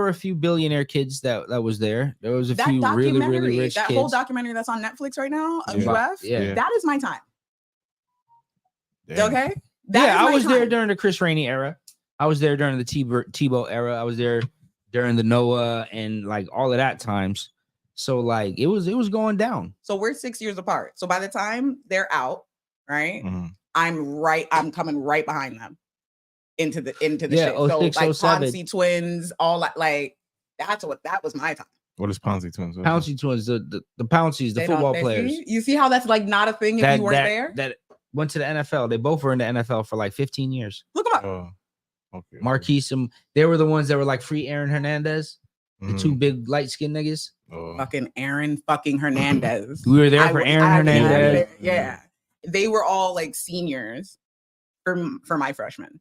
a few billionaire kids that was there. There was a few really rich kids. Whole documentary that's on Netflix right now of UF. Yeah. That is my time. Damn. Okay? I was there during the Chris Rainey era. I was there during the Tebow era. I was there during the Noah and like all of that times. So like it was going down. So we're 6 years apart. So by the time they're out, right? Mm-hmm. I'm coming right behind them into the shit. 06, So like 07. Ponzi twins, all like that was my time. What is Ponzi twins? Ponzi twins, the Pouncies, the football players. You see how that's like not a thing if you weren't there? That went to the NFL. They both were in the NFL for like 15 years. Look them up. Okay. Marquise, they were the ones that were like free Aaron Hernandez, the 2 big light skinned niggas. Fucking Aaron fucking Hernandez. We were there for Aaron Hernandez. Yeah. They were all like seniors for my freshman.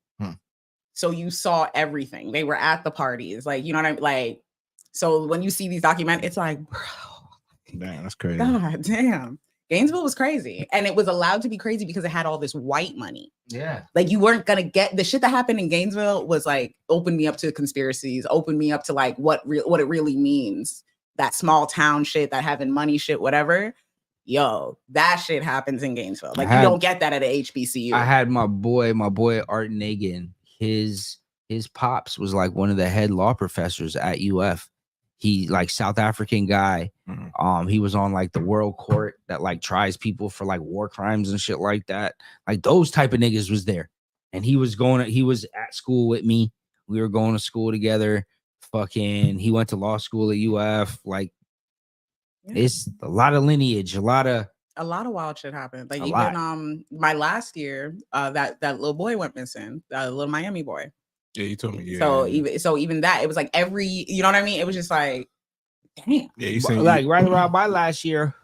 So you saw everything. They were at the parties. Like, you know what I mean? Like, so when you see these documents, it's like, bro. Damn, that's crazy. God damn. Gainesville was crazy. And it was allowed to be crazy because it had all this white money. Yeah. Like you weren't going to get the shit that happened in Gainesville was like, opened me up to conspiracies, opened me up to like what it really means. That small town shit, that having money shit, whatever. yo, that shit happens in Gainesville. Like you don't get that at a HBCU. I had my boy Art Nagin. His pops was like one of the head law professors at UF. He like South African guy. He was on like the world court that like tries people for like war crimes and shit like that. Like those type of niggas was there. And he was at school with me. We were going to school together. Fucking he went to law school at UF. Like it's a lot of lineage, a lot of wild shit happened. Like even my last year, that little boy went missing, the little Miami boy. Yeah, you told me. Yeah. So even that, it was like every, you know what I mean? It was just like, damn. Yeah, you saying like right around my last year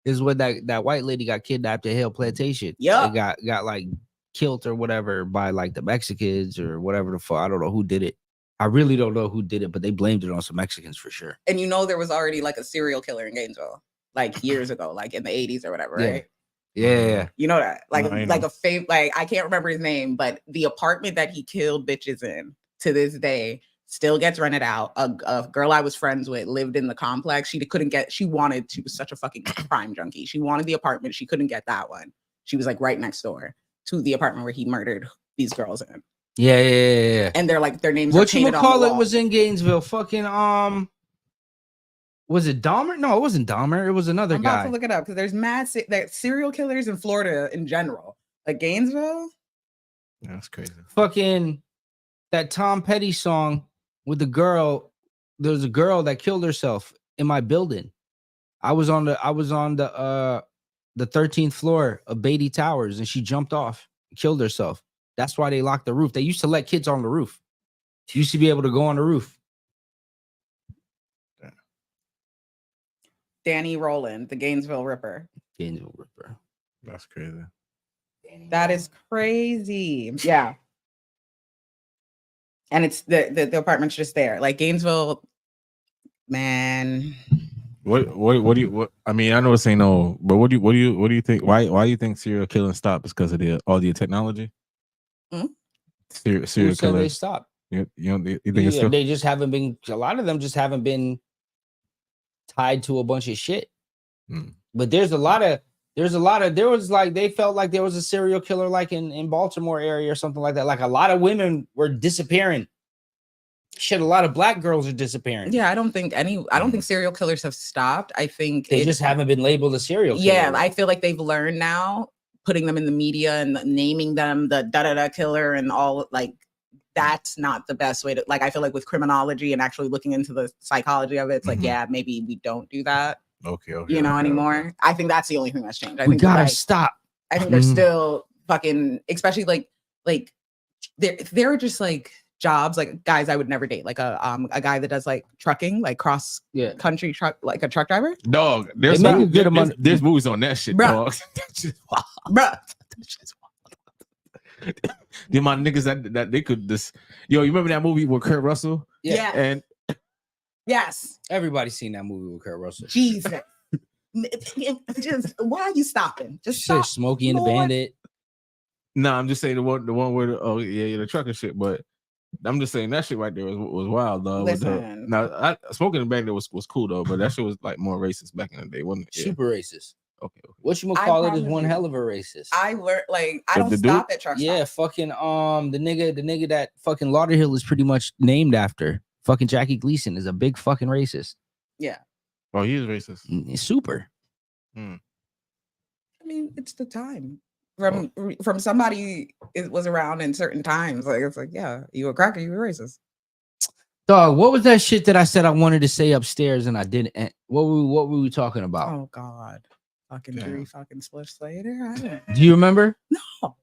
is when that white lady got kidnapped at Hill Plantation. Yeah, got like killed or whatever by like the Mexicans or whatever the fuck. I don't know who did it. I really don't know who did it, but they blamed it on some Mexicans for sure. And you know there was already like a serial killer in Gainesville, like years ago, like in the 80s or whatever, right? Yeah. You know that, like, no, like I can't remember his name, but the apartment that he killed bitches in to this day still gets rented out. A girl I was friends with lived in the complex. She was such a fucking crime junkie. She wanted the apartment. She couldn't get that one. She was like right next door to the apartment where he murdered these girls in. Yeah. And they're like, their names. What you call it was in Gainesville. Fucking was it Dahmer? No, it wasn't Dahmer. It was another guy. I'm about to look it up because there's mad serial killers in Florida in general. Like Gainesville. That's crazy. Fucking that Tom Petty song with the girl. There's a girl that killed herself in my building. I was on the 13th floor of Beatty Towers, and she jumped off and killed herself. That's why they locked the roof. They used to let kids on the roof. You used to be able to go on the roof. Danny Rowland, the Gainesville Ripper. That's crazy. That is crazy. Yeah. And it's the apartment's just there. Like Gainesville, man. What do you I mean, I know it's ain't no, but what do you think? Why do you think serial killing stopped? Is because of all the technology? Serial killers. They stopped. You think it's still? They just haven't been. A lot of them just haven't been tied to a bunch of shit. But there was like, they felt like there was a serial killer like in Baltimore area or something like that. Like a lot of women were disappearing. Shit, a lot of black girls are disappearing. Yeah, I don't think serial killers have stopped. I think they just haven't been labeled a serial killer. Yeah, I feel like they've learned now, putting them in the media and naming them the da-da-da killer and all, like, that's not the best way to, like, I feel like with criminology and actually looking into the psychology of it, it's like, yeah, maybe we don't do that. Okay. Anymore. Okay. I think that's the only thing that's changed. I think gotta stop. I think they're still fucking, especially like they're just like jobs, like guys I would never date, like a guy that does like trucking, like cross country truck, like a truck driver. Dog, there's movies on that shit, dog. Bruh. The amount of niggas that they could just, you remember that movie with Kurt Russell? Yeah. And yes, everybody's seen that movie with Kurt Russell. Jesus. Just why are you stopping? Just stop. Smokey and the Bandit. No, I'm just saying the one where the trucker shit. But I'm just saying that shit right there was wild, though. Listen. Now, Smoking and the Bandit was cool though, but that shit was like more racist back in the day, wasn't it? Yeah. Super racist. Okay. What you call it is one hell of a racist. I learned, like, I don't stop at truck stops. Fucking the nigga that fucking Lauderhill is pretty much named after. Fucking Jackie Gleason is a big fucking racist. Yeah. Oh, he is racist. Super. I mean, it's the time. From somebody it was around in certain times. Like, it's like, yeah, you a cracker, you a racist. Dog, what was that shit that I said I wanted to say upstairs and I didn't? What were we talking about? Oh God. Fucking 3 fucking splits later. Do you remember? No.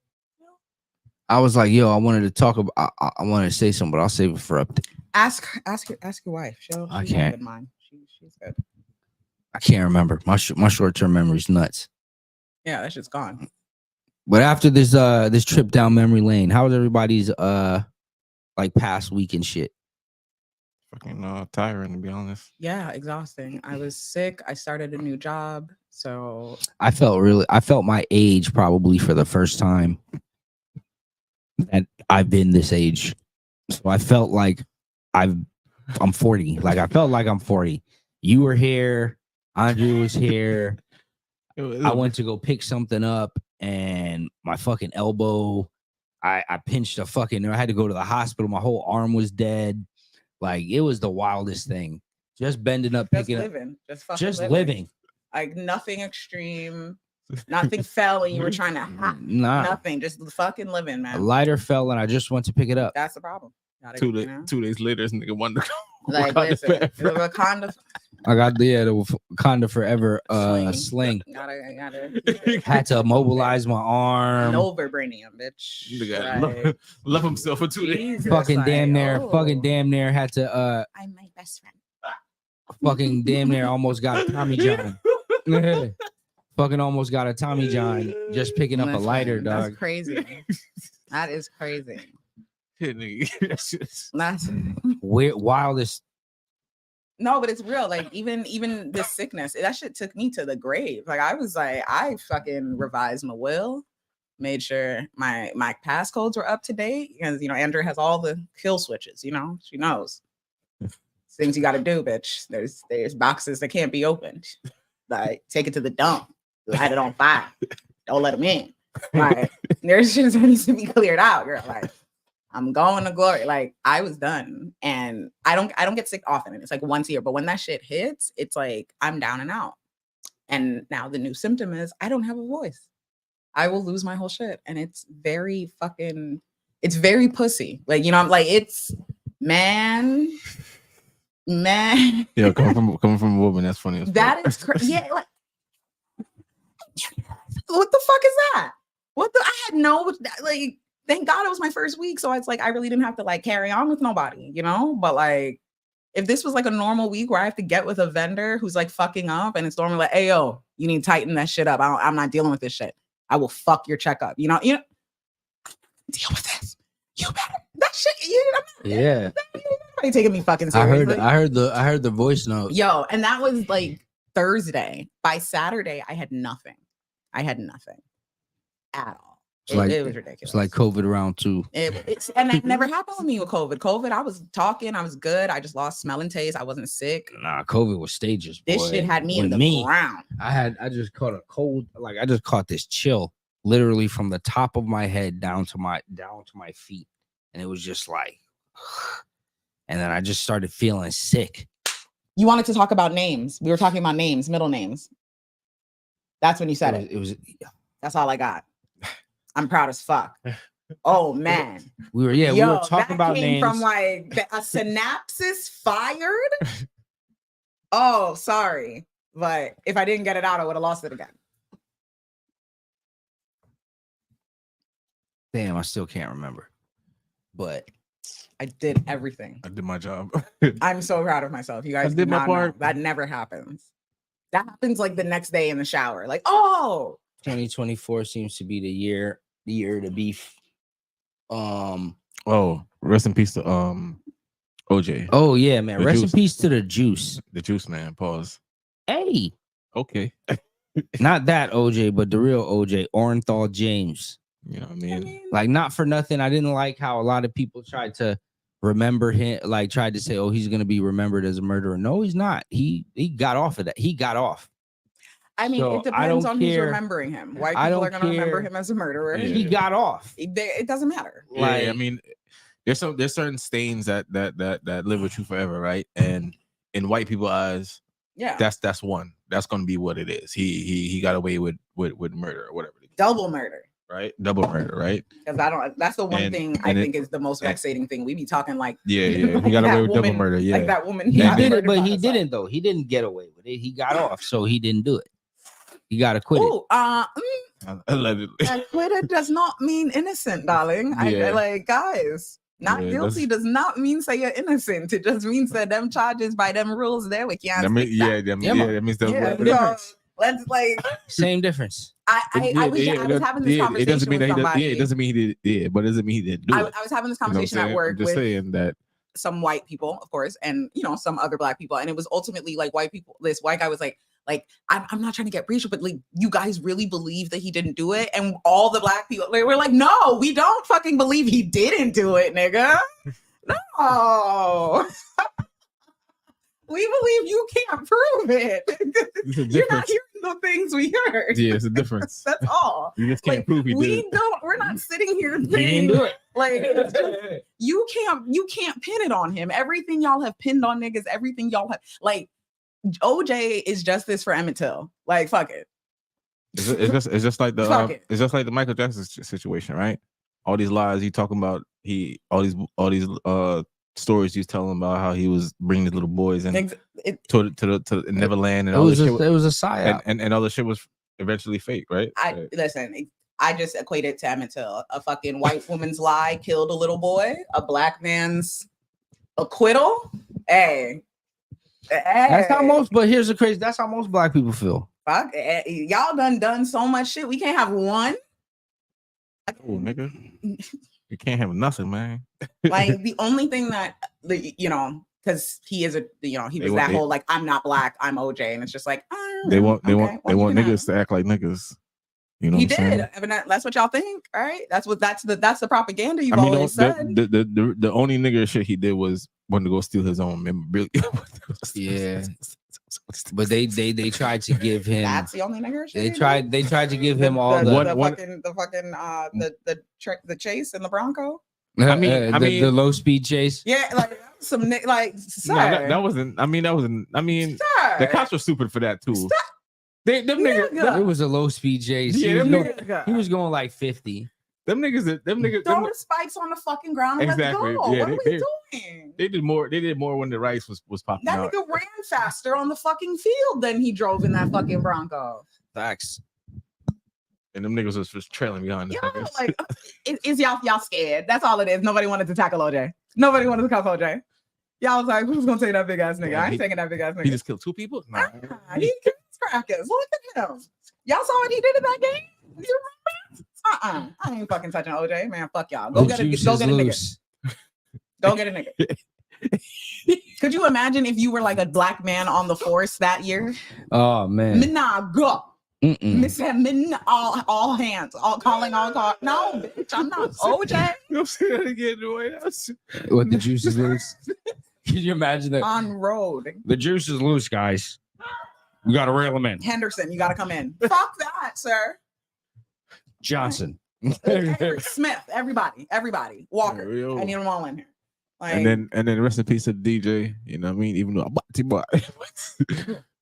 I was like, yo, I wanted to talk about. I wanted to say something, but I'll save it for update. Ask your wife. I can't. Good mind. She's good. I can't remember. My short-term memory's nuts. Yeah, that shit's gone. But after this trip down memory lane, how was everybody's like past week and shit? Fucking tiring, to be honest. Yeah, exhausting. I was sick. I started a new job, so I felt my age probably for the first time that I've been this age. So I felt like I'm 40. Like I felt like I'm 40. You were here, Andrew was here, I went to go pick something up and my fucking elbow, I pinched a fucking, I had to go to the hospital. My whole arm was dead. Like, it was the wildest thing. Just bending up, Just picking living. up. Just fucking Just living. living. Like, nothing extreme. Nothing fell and you were trying to Nah. nothing. Just fucking living, A man. lighter fell and I just went to pick it up. That's the problem. 2 days later, this nigga wonder. Like, listen, the Wakanda. I got the Wakanda Forever sling. Gotta Had to mobilize my arm. no vibranium, bitch. Nigga love himself for 2 days. Jesus, Fucking like, damn near, oh. fucking damn near had to I'm my best friend. fucking damn near almost got a Tommy John. Fucking almost got a Tommy John just picking up a lighter, dog. That's crazy. That is crazy. That's That's Weird, wildest. no, but it's real. Like even this sickness, that shit took me to the grave. Like I was like, I fucking revised my will, made sure my passcodes were up to date because Andrew has all the kill switches. She knows things you got to do, bitch. There's boxes that can't be opened. Like take it to the dump, light it on fire. Don't let them in. Like there's shit that needs to be cleared out, girl. Like I'm going to glory. Like I was done, and I don't get sick often. And it's like once a year, but when that shit hits, it's like I'm down and out. And now the new symptom is I don't have a voice. I will lose my whole shit, and it's very pussy. Like I'm like it's man. yeah, coming from a woman, that's funny. That is crazy. Yeah, like what the fuck is that? I had no like. Thank God it was my first week, so it's like I really didn't have to like carry on with nobody, But like, if this was like a normal week where I have to get with a vendor who's like fucking up, and it's normally like, "Hey yo, you need to tighten that shit up. I'm not dealing with this shit. I will fuck your checkup." Deal with this. You better that shit. Yeah, Nobody taking me fucking seriously. I heard the voice note. Yo, and that was like Thursday. By Saturday, I had nothing at all. It was ridiculous. It's like COVID round 2. And that never happened with me with COVID. COVID, I was talking, I was good. I just lost smell and taste. I wasn't sick. Nah, COVID was stages. Boy. This shit had me in the ground. I just caught a cold. Like I just caught this chill, literally from the top of my head down to my feet, and it was just like, and then I just started feeling sick. You wanted to talk about names. We were talking about names, middle names. Synapses when you said it. It was. That's all I got. I'm proud as fuck. Oh man, we were talking about names from like a synapses fired. Oh, sorry, but if I didn't get it out, I would have lost it again. Damn, I still can't remember, but I did everything. I did my job. I'm so proud of myself. You guys I did my part. That never happens. That happens like the next day in the shower. Like, oh. 2024 seems to be the year to beef. Oh, rest in peace to OJ. Oh yeah, man. Rest in peace to the juice. The juice man. Pause. Hey. Okay. Not that OJ, but the real OJ, Orenthal James. You know what I mean? Like not for nothing. I didn't like how a lot of people tried to remember him, like tried to say, oh, he's gonna be remembered as a murderer. No, he's not. He got off of that. He got off. I mean, so it depends on who's remembering him. White people are going to remember him as a murderer. Yeah. He got off. It doesn't matter. Yeah, like, I mean, there's certain stains that live with you forever, right? And in white people's eyes, yeah, that's one. That's going to be what it is. He got away with murder or whatever. Double murder. Right? Double murder, right? Because that's the one thing I think is the most vexating thing. We be talking like like he got away with double murder. Yeah, like that woman. He did it, but he didn't though. He didn't get away with it. He got off, so he didn't do it. You got acquitted. Allegedly. Acquitted does not mean innocent, darling. Yeah. I like guys. Not guilty does not mean say you're innocent. It just means that them charges by them rules there we can't. That means that means difference. Let's like same difference. I was having this conversation. It doesn't mean with that somebody. It doesn't mean he did, but it doesn't mean he didn't do it. I was having this conversation at work just saying that some white people, of course, and some other black people, and it was ultimately like white people. This white guy was like I'm not trying to get racial, but like you guys really believe that he didn't do it, and all the black people they were like, no, we don't fucking believe he didn't do it, nigga. No. We believe you can't prove it. You're not hearing the things we heard. Yeah, it's a difference. That's all. You just can't Like, prove he did it. We're not sitting here He didn't saying do it. like it's just, you can't pin it on him. Everything y'all have pinned on niggas, everything y'all have like OJ is justice for Emmett Till. Like fuck it. It's just like the Fuck it. it's just like the Michael Jackson situation, right? All these lies you talking about, all these stories he's telling about how he was bringing the little boys in to Neverland and It all was this a, shit, it was a psyop. and all the shit was eventually fake, right? Listen, I just equated to Emmett Till. A fucking white woman's lie killed a little boy. A black man's acquittal. Hey. That's how most. But here's the crazy. That's how most black people feel. Fuck, y'all done so much shit. We can't have one. Oh, nigga, you can't have nothing, man. Like the only thing that because he is he was that whole like I'm not black, I'm OJ, and it's just like they want niggas to to act like niggas. You know, he what I'm did. saying? I mean, that's what y'all think, right? That's the propaganda you've I mean, always said. the only nigga shit he did was wanted to go steal his own memorabilia. Yeah. But they tried to give him. That's the only nigga shit. They tried to give him all the chase in the Bronco. I mean, the low speed chase. Yeah, like some like. Sir, no, that wasn't. I mean, sir, the cops were stupid for that too. Them niggas. It was a low speed chase. Yeah, he was going like 50. Them niggas. Throw the spikes on the fucking ground. And Exactly. Let's go. Yeah, what are we doing? They did more. They did more when the rice was popping That out. nigga ran faster on the fucking field than he drove in that fucking Bronco. Facts. And them niggas was just trailing behind. Yeah, like is y'all scared? That's all it is. Nobody wanted to tackle OJ. Nobody wanted to cuff OJ. Y'all was like, who's gonna take that big ass nigga? I ain't taking that big ass nigga. He just killed 2 people. Nah. He killed crackers. Look at him. Y'all saw what he did in that game? You remember? I ain't fucking touching OJ, man. Fuck y'all. Go get a nigga. Go get a nigga. Could you imagine if you were like a black man on the force that year? Oh man. Nah, go. All hands, all calling, all call. No, bitch, I'm not OJ. You'll say that again in the White House. What, the juice is loose? Can you imagine that? On road. The juice is loose, guys. We gotta reel him in. Henderson, you gotta come in. Fuck that, sir. Johnson. Smith, everybody. Walker. Yo. I need them all in here. Like, And then rest in peace to DJ. You know what I mean? Even though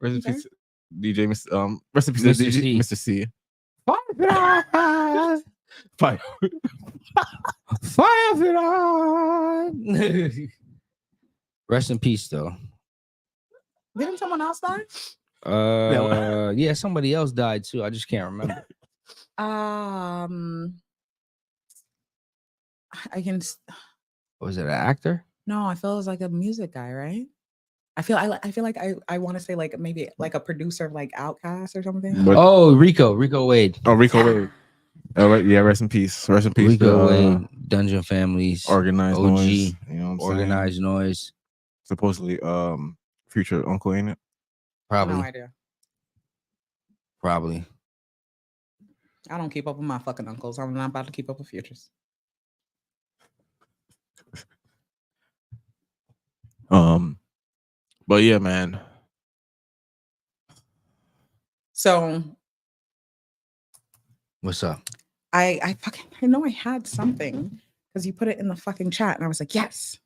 rest in peace to DJ. Rest in peace to DJ, Mr. C. Fire. Fire it on. Rest in peace, though. didn't someone else die? Yeah, somebody else died too. I just can't remember. I can. Was it an actor? No, I feel it was like a music guy, right? I feel like I want to say like maybe like a producer of like Outkast or something. But, Rico Wade. Oh, Rico Wade. All right, yeah, rest in peace. Rest in peace. Rico Wade, Dungeon Families, Organized OG, Noise. You know what I'm Organized saying? Noise. Supposedly, future uncle, ain't it? Probably. No idea. Probably. I don't keep up with my fucking uncles. I'm not about to keep up with futures. But yeah, man. So What's up? I know I had something because you put it in the fucking chat and I was like, yes.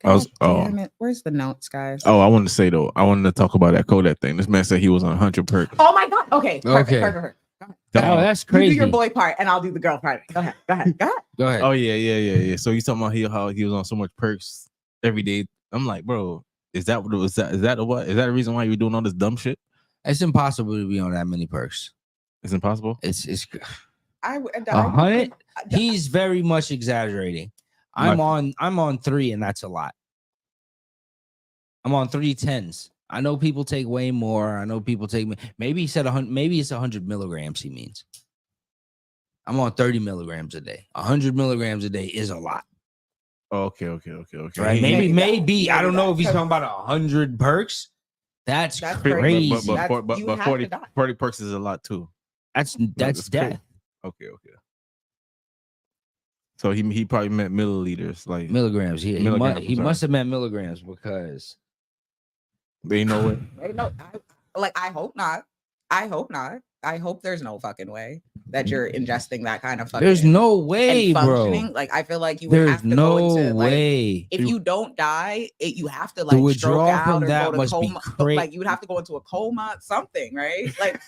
Damn it. Where's the notes, guys? I wanted to say though, I wanted to talk about that Kodak thing. This man said he was on 100 perks. Oh my god. Okay. Perfect. Oh, that's crazy. You do your boy part and I'll do the girl part. Go ahead. Oh yeah. So he's talking about how he was on so much perks every day. I'm like, bro, is that the reason why you're doing all this dumb shit? It's impossible to be on that many perks. It's impossible. It's 100. He's very much exaggerating. I'm on 3 and that's a lot. I'm on 3 10s. I know people take way more. I know people take maybe he said 100. Maybe it's 100 milligrams. He means. I'm on 30 milligrams a day. 100 milligrams a day is a lot. Oh, okay. Right? Maybe I don't know if he's talking about 100 perks. That's crazy. But 40 perks is a lot too. That's death. Crazy. Okay. So he probably meant milliliters, like milligrams. He must have meant milligrams because they know it. like, I hope not. I hope not. I hope there's no fucking way that you're ingesting that kind of fucking. There's no way, bro. Like, I feel like you would have to go into way. If you don't die, you have to The like stroke withdrawal out from or that go to must be coma. cra- Like you would have to go into a coma, something, right? Like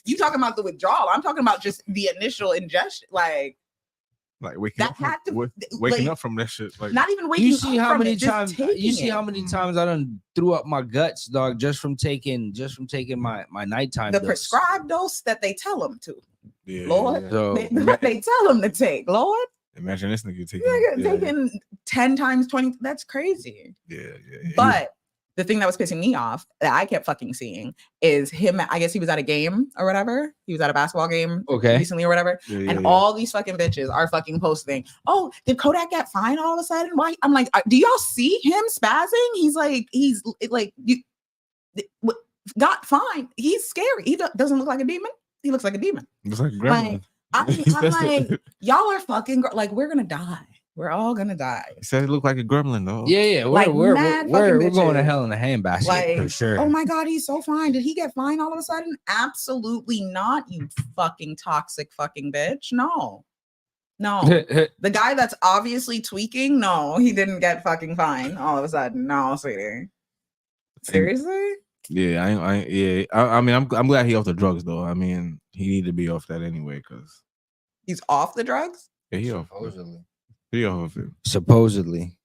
you talking about the withdrawal. I'm talking about just the initial ingestion, like waking that up had to waking up from that shit. Like not even waking you see up how from many it, just times taking you see it. how many times I done threw up my guts, dog, just from taking my nighttime the dose. prescribed dose that they tell them to. yeah, Lord, yeah. So they tell them to take. Lord, Imagine this nigga taking 10 times 20. That's crazy. Yeah. But the thing that was pissing me off that I kept fucking seeing is him. I guess he was at a game or whatever. He was at a basketball game recently or whatever. And all these fucking bitches are fucking posting, oh, did Kodak get fined all of a sudden? Why? I'm like, do y'all see him spazzing? He's like, got fined. He's scary. He doesn't look like a demon. He looks like a demon. Looks like a gremlin. I'm like, y'all are fucking like, we're gonna die. We're all gonna die. He said it looked like a gremlin though. Yeah. We're going to hell in a handbasket like, for sure. Oh my god, he's so fine. Did he get fined all of a sudden? Absolutely not, you fucking toxic fucking bitch. No. The guy that's obviously tweaking, no, he didn't get fucking fined all of a sudden. No, sweetie. Seriously? Yeah, I mean, I'm glad he off the drugs though. I mean, he need to be off that anyway because he's off the drugs. Yeah, he off. He off it. Supposedly,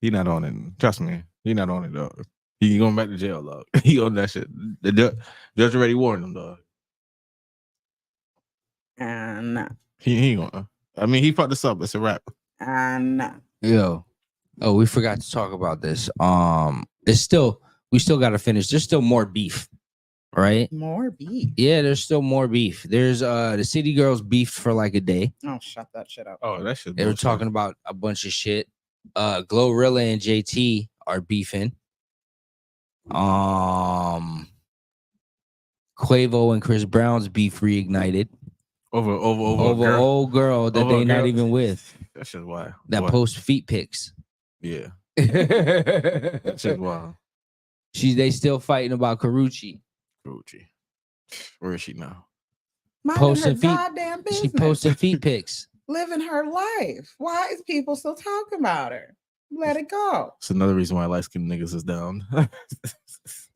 he not on it. Trust me, he not on it, dog. He going back to jail, dog. He on that shit. The judge already warned him, dog. And he gonna. I mean, he fucked us up. It's a wrap. And yo, oh, we forgot to talk about this. We still got to finish. There's still more beef, right? More beef. Yeah, there's still more beef. There's the City Girls beefed for like a day. Oh, shut that shit up. Oh, that shit. They were talking about a bunch of shit. Glorilla and JT are beefing. Quavo and Chris Brown's beef reignited over old girl that they not even with. That shit's wild. That post feet pics. Yeah. That shit's wild. They still fighting about Karuchi. Where is she now? Posting feet. Goddamn business. She posting feet pics. Living her life. Why is people still talking about her? Let it go. It's another reason why light-skinned niggas is down.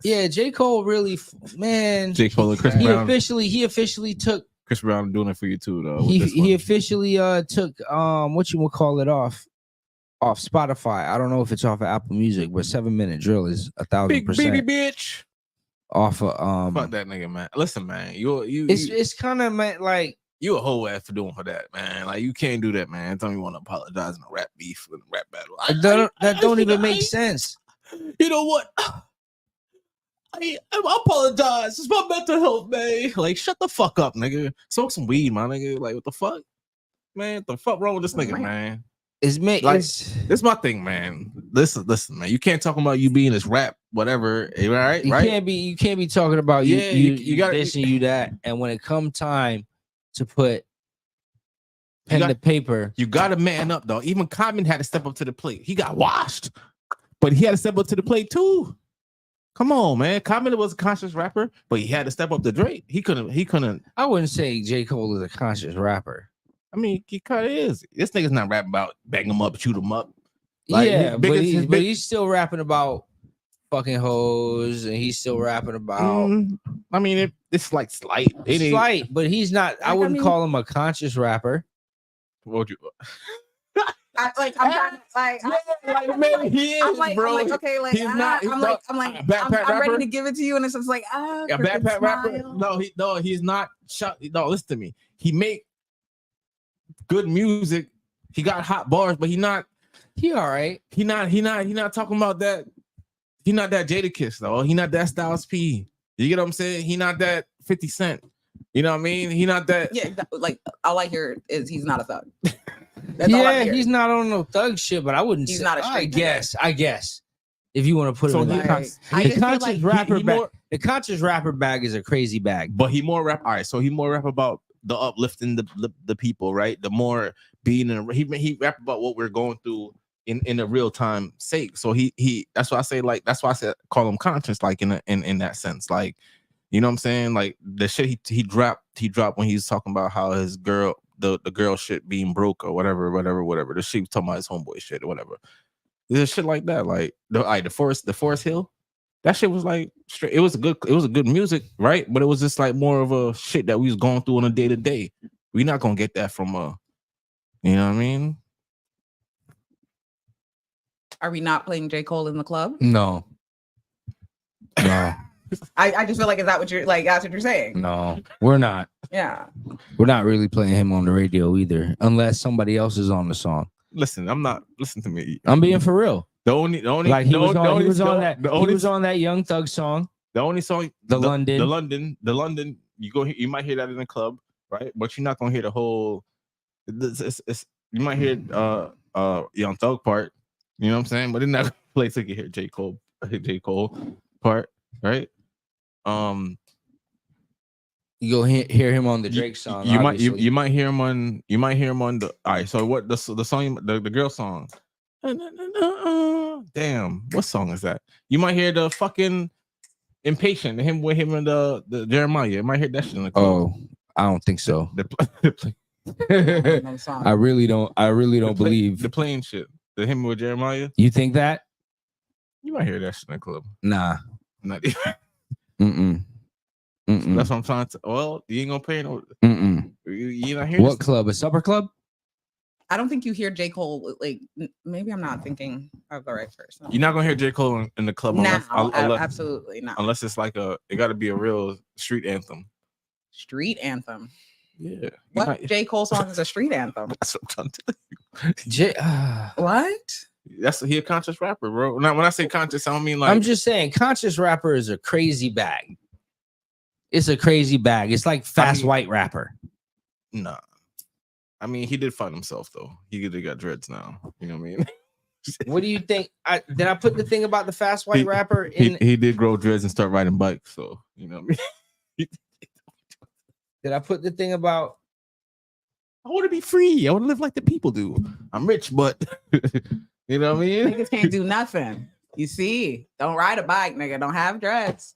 Yeah, J. Cole really, man. J. Cole and Chris Brown. He officially took. Chris Brown doing it for you too, though. He officially took what you would call it off Spotify. I don't know if it's off of Apple Music, but 7 Minute Drill is 1,000%. Big baby bitch. Off of fuck that nigga, man. Listen, man. It's kind of like you a whole ass for doing for that, man. Like you can't do that, man. Tell me you want to apologize in a rap beef with a rap battle. That don't even make sense. You know what? I apologize. It's my mental health, man. Like, shut the fuck up, nigga. Smoke some weed, my nigga. Like, what the fuck? Man, what the fuck wrong with this nigga, man? This is my thing, man. Listen, man. You can't talk about you being this rap, whatever. Right? You can't be talking about you got this and you that. And when it come time to put pen to paper, you gotta man up, though. Even Common had to step up to the plate. He got washed, but he had to step up to the plate too. Come on, man. Common was a conscious rapper, but he had to step up to Drake. He couldn't. I wouldn't say J. Cole is a conscious rapper. I mean, he kind of is. This nigga's not rapping about bang him up, shoot him up. Like, yeah, but he's still rapping about fucking hoes, and he's still rapping about. I mean, it's like slight. Slight, but he's not. I wouldn't call him a conscious rapper. What would you? I'm ready to give it to you, and it's just like a backpack rapper. No, he's not. No, listen to me. He make good music. He got hot bars, but he all right. He not talking about that. He not that Jadakiss though. He not that Styles P. You get what I'm saying? He not that 50 Cent. You know what I mean? He not that. Yeah, like all I hear is he's not a thug. He's not on no thug shit, but I wouldn't. He's not a straight. I guess. If you want to put it in the conscious rapper bag is a crazy bag. But he more rap. All right, so he more rap about the uplifting the people, right? The more being in he rap about what we're going through in a real time sake. So he that's why I say call him conscious, like in that sense. Like You know what I'm saying? Like the shit he dropped when he was talking about how his girl, the girl shit being broke or whatever. The shit he was talking about his homeboy shit or whatever. There's shit like that. Like the Forest Hill. That shit was like straight. It was a good music, right? But it was just like more of a shit that we was going through on a day to day. We're not gonna get that from you know what I mean? Are we not playing J. Cole in the club? No. I just feel like, is that what you're like? That's what you're saying? No, we're not. Yeah. We're not really playing him on the radio either, unless somebody else is on the song. Listen, I'm not. Listen to me. I'm being for real. The only like he was on that Young Thug song. The only song, the London. You might hear that in the club, right? But you're not gonna hear the whole. You might hear Young Thug part. You know what I'm saying? But in that place, you can hear J. Cole part, right? You go hear him on the Drake song. You might hear him on the. All right, so what the song, the girl song? Damn, what song is that? You might hear the fucking Impatient, him and the Jeremiah. You might hear that shit in the club. Oh, I don't think so. I really don't believe the playing shit. The him with Jeremiah. You think that? You might hear that shit in the club. Nah. Not even. That's what I'm trying to. Well, you ain't gonna pay no. You not hear what club? A supper club? I don't think you hear J. Cole. Like, maybe I'm not thinking of the right person. You're not gonna hear J. Cole in the club unless, absolutely not. Unless it's like it got to be a real street anthem. Street anthem. Yeah. What J. Cole song is a street anthem? That's what I'm trying to tell you. What? He a conscious rapper, bro. Now, when I say conscious, I don't mean like. I'm just saying, conscious rapper is a crazy bag. It's a crazy bag. It's like white rapper. Nah. I mean, he did find himself though. He got dreads now. You know what I mean? What do you think? Did I put the thing about the fast white rapper in? He did grow dreads and start riding bikes. So you know what I mean. Did I put the thing about? I want to be free. I want to live like the people do. I'm rich, but you know what I mean. Niggas can't do nothing. You see, don't ride a bike, nigga. Don't have dreads.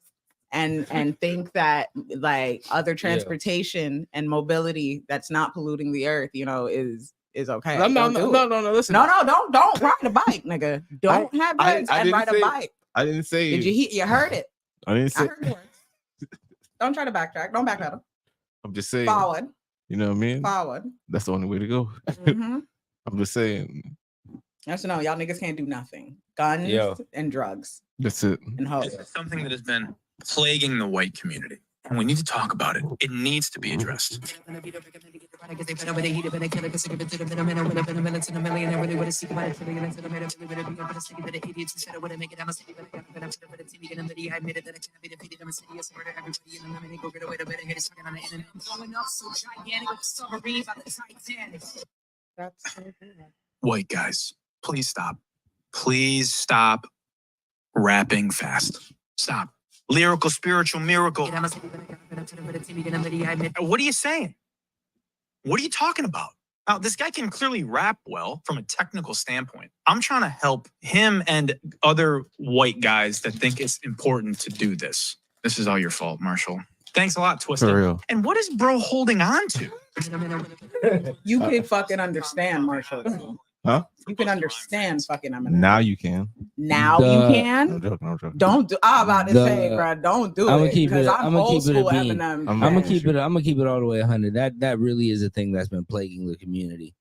And think that like other transportation and mobility that's not polluting the earth, you know, is okay. No. Listen, don't ride a bike, nigga. Don't have dreads and ride a bike. I didn't say. Did you heard it? I didn't say. I heard it. Don't try to backtrack. Don't backpedal. I'm just saying. Forward. You know what I mean? Forward. That's the only way to go. I'm just saying. Yes or no, y'all niggas can't do nothing. Guns and drugs. That's it. And hoes. This is something that has been plaguing the white community, and we need to talk about it. It needs to be addressed. White guys, please stop. Please stop rapping fast. Stop. Lyrical, spiritual, miracle. What are you saying? What are you talking about? Now, this guy can clearly rap well from a technical standpoint. I'm trying to help him and other white guys that think it's important to do this. This is all your fault, Marshall. Thanks a lot, Twisted. For real. And what is bro holding on to? You can fucking understand, Marshall. Huh? You can understand fucking Eminem. Now you can. Now you can. No joking. Don't do. I'm about to say, bro. Don't do it. Because I'm old school Eminem. I'm gonna keep it all the way 100. That really is a thing that's been plaguing the community.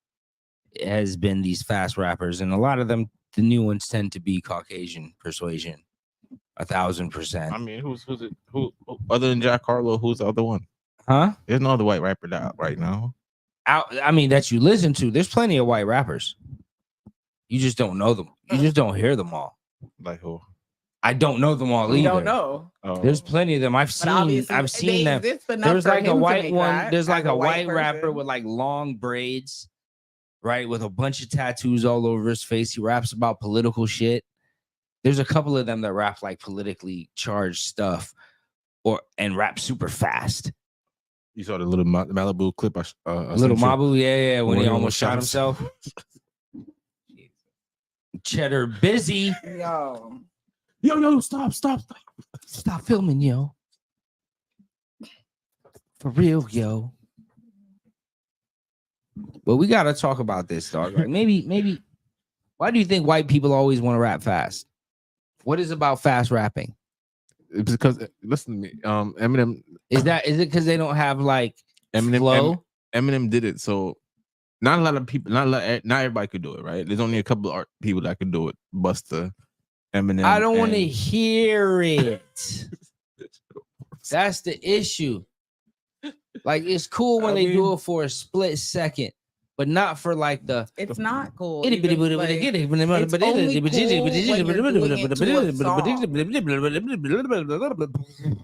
It has been these fast rappers, and a lot of them, the new ones, tend to be Caucasian persuasion. 1,000%. I mean, who's it? Who other than Jack Harlow? Who's the other one? Huh? There's no other white rapper out right now. I mean, that you listen to. There's plenty of white rappers. You just don't know them. You just don't hear them all. Like who? I don't know them all either. You don't know. Oh. There's plenty of them. I've seen them. There's like a white one. There's like a white rapper with like long braids, right? With a bunch of tattoos all over his face. He raps about political shit. There's a couple of them that rap like politically charged stuff and rap super fast. You saw the little Malibu clip. Little Mabu, yeah, when he almost shot himself. Cheddar busy. Yo, stop filming, yo. For real, yo. But we gotta talk about this, dog. Like maybe. Why do you think white people always want to rap fast? What is about fast rapping? It's because listen to me. Eminem Is it because they don't have like Eminem flow? Eminem did it, so not a lot of people, not everybody could do it, right? There's only a couple of people that could do it. Busta, Eminem. I don't want to hear it. That's the issue. Like it's cool when they do it for a split second, but not for like the. It's not cool. It's only cool when you're doing it to a song.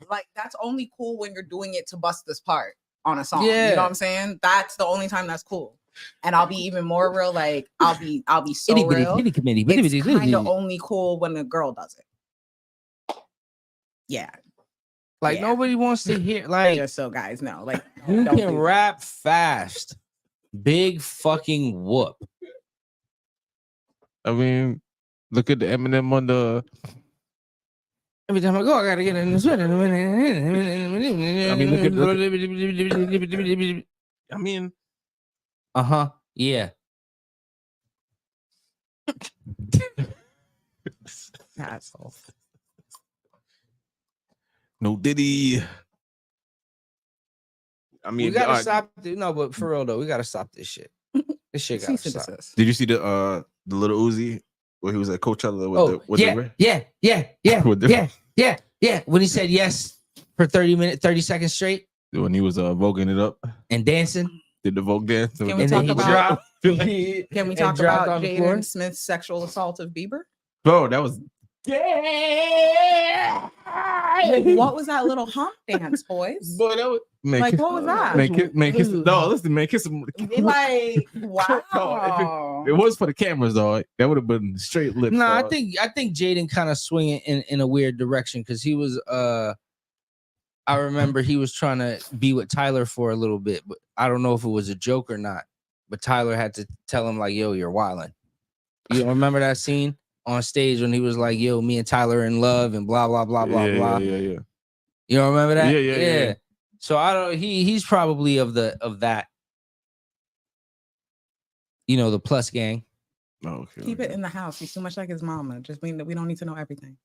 Like that's only cool when you're doing it to bust this part on a song. Yeah. You know what I'm saying? That's the only time that's cool. And I'll be even more real. Like I'll be so real. It's kind of only cool when a girl does it. Yeah. Like nobody wants to hear. Like just so guys know, like you can rap fast. Big fucking whoop. I mean, look at the Eminem on the. Every time I go, I gotta get in the sweat. I mean, look at. I mean, yeah. Asshole. No Diddy. I mean, we gotta stop. No, but for real though, we gotta stop this shit. This shit gotta stop. Did you see the little Uzi where he was at Coachella with yeah. When he said yes for 30 seconds straight. When he was voguing it up and dancing. Did the Vogue dance? Can we talk about Jaden Smith's sexual assault of Bieber? Bro, that was. Yeah. What was that little hump dance, boys? Boy, that was what was that? Kiss him. Like, wow. It was for the cameras, though. That would have been straight lips. No, I think Jaden kind of swinging in a weird direction because he was I remember he was trying to be with Tyler for a little bit, but I don't know if it was a joke or not. But Tyler had to tell him like, "Yo, you're wilding." You remember that scene on stage when he was like, "Yo, me and Tyler are in love," and blah blah blah blah blah. Yeah. You don't remember that? Yeah. So I don't. He's probably of that. You know, the plus gang. Oh, okay. Keep it in the house. He's too much like his mama. Just mean that we don't need to know everything.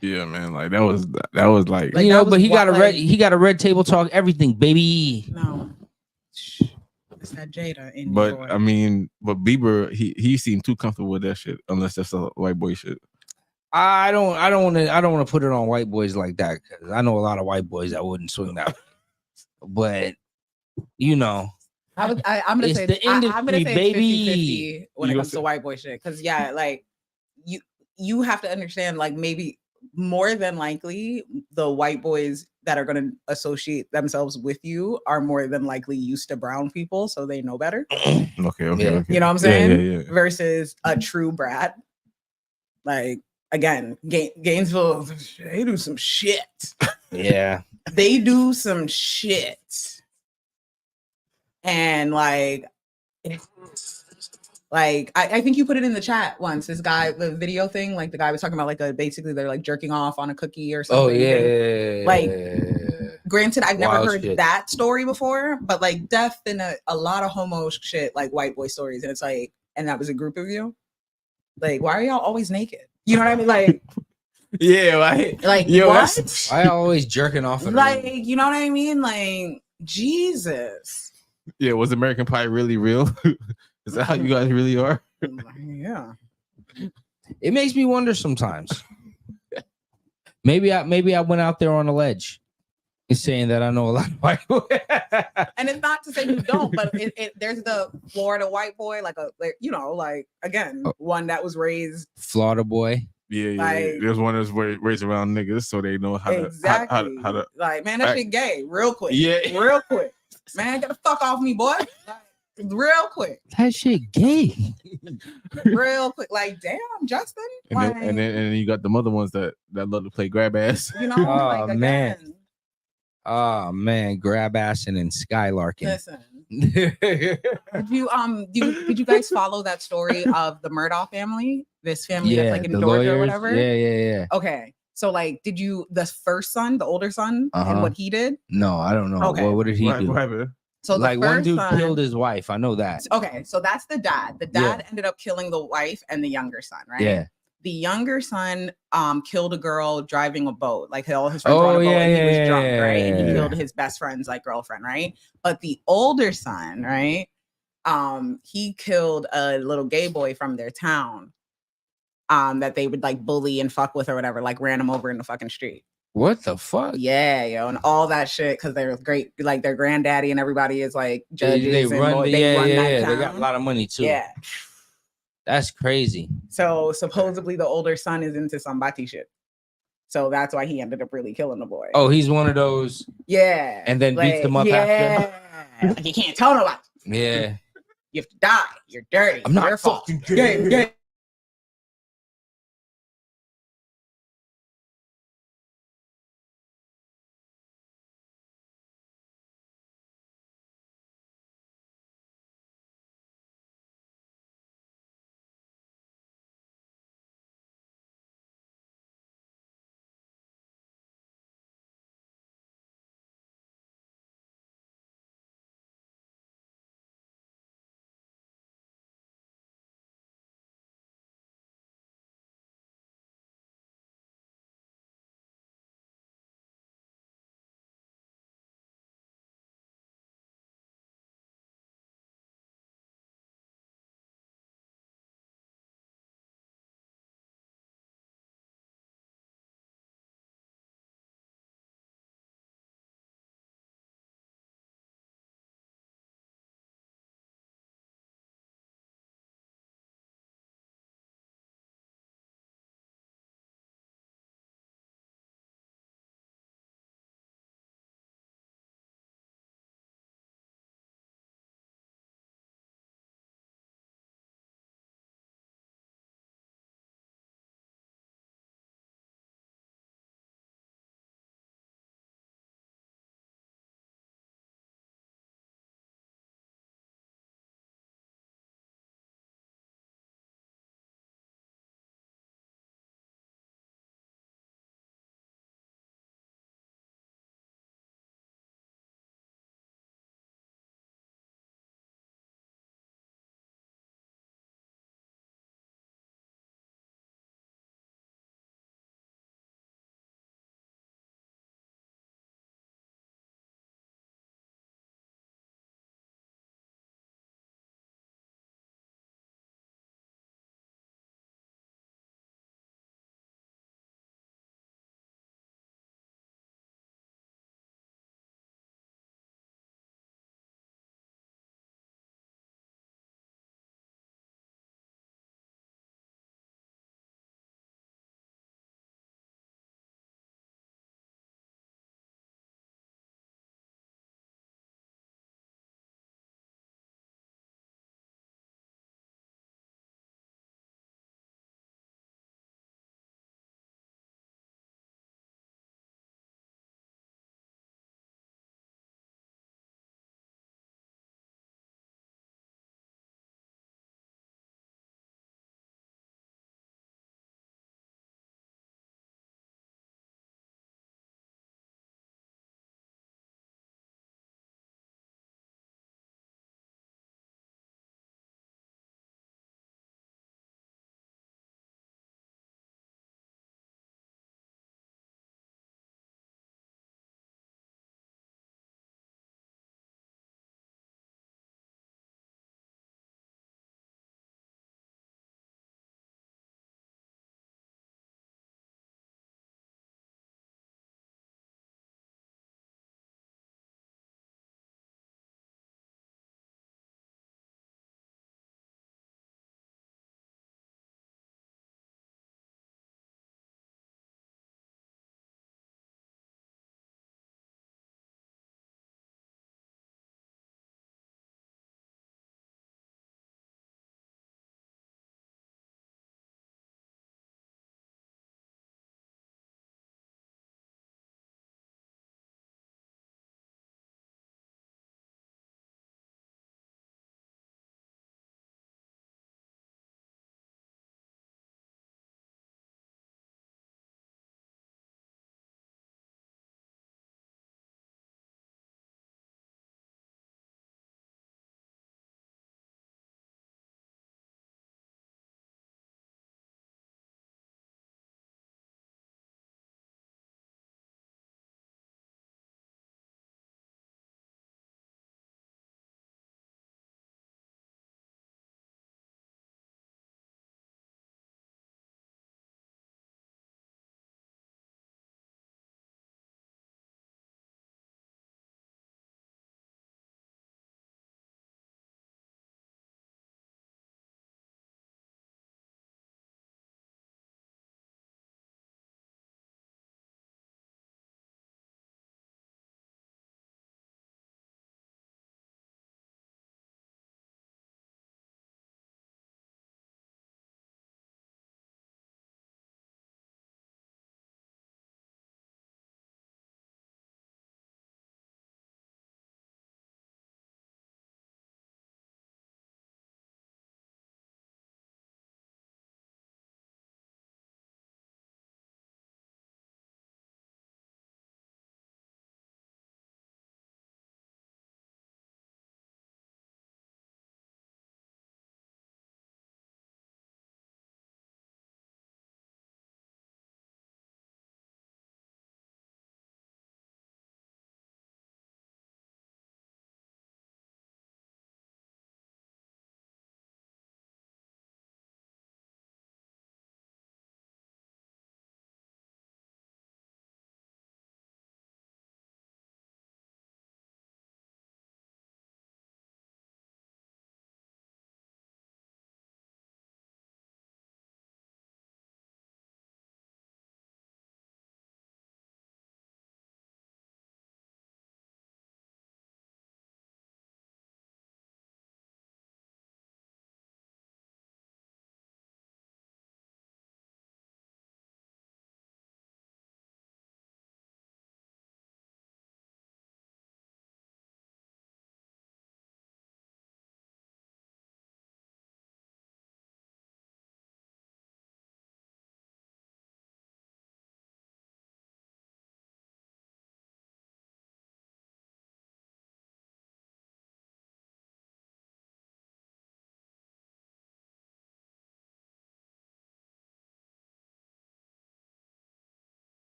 Yeah, man. Like that was like you know, but he got a red table talk everything, baby. No. It's that Jada in But I mean, but Bieber, he seemed too comfortable with that shit, unless that's a white boy shit. I don't want to put it on white boys like that because I know a lot of white boys that wouldn't swing that. But you know, I'm gonna say the industry, I'm gonna say baby. 50-50 when it comes to white boy shit. Because like you have to understand, like maybe more than likely the white boys that are going to associate themselves with you are more than likely used to brown people, so they know better. Okay. You know what I'm saying? Yeah. Versus a true brat. Like again, Gainesville, they do some shit. Yeah, they do some shit, and like I think you put it in the chat once. This guy, the video thing, like the guy was talking about, like basically they're like jerking off on a cookie or something. Oh yeah. Like, granted, I've never heard shit. that story before, but like death and a lot of homo shit, like white boy stories, and it's like, and that was a group of you. Like, why are y'all always naked? You know what I mean? Like, yeah, right. Like, yo, what? I always jerking off. Like, you know what I mean? Like, Jesus. Yeah, was American Pie really real? Is that how you guys really are? Yeah. It makes me wonder sometimes. Maybe I went out there on a ledge and saying that I know a lot of white boys. And it's not to say you don't, but there's the Florida white boy, like again, one that was raised Florida boy. Yeah. Like, there's one that's raised around niggas, so they know how exactly. how to like, man, that shit gay, real quick. Yeah, real quick. Man, get the fuck off me, boy. Real quick. That shit gay. Real quick. Like, damn, Justin. And then you got the other ones that love to play grab ass. You know, oh man. Oh man, grab ass and skylarking. Listen. Did you guys follow that story of the Murdaugh family? This family that's like in Georgia lawyers, or whatever? Yeah. Okay. So like, did you the first son, the older son, and what he did? No, I don't know. Okay. What did he do? Right. So the like one first dude son, killed his wife. I know that. Okay, so that's the dad. The dad Yeah. ended up killing the wife and the younger son, right? Yeah. The younger son killed a girl driving a boat. Like all his friends were on a boat and he was drunk, right? And he killed his best friend's like girlfriend, right? But the older son, right? He killed a little gay boy from their town. That they would like bully and fuck with or whatever, like ran him over in the fucking street. What the fuck? Yeah, yo, and all that shit because they're great. Like their granddaddy and everybody is like judges. They and run. they run that They got town. a lot of money too. Yeah. That's crazy. So supposedly the older son is into Sambati shit. So that's why he ended up really killing the boy. Oh, he's one of those. Yeah. And then beats them up after. Like you can't tell nobody. Yeah. You have to die. You're dirty. I'm not Your fault. fucking gay.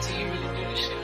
till you really do this shit.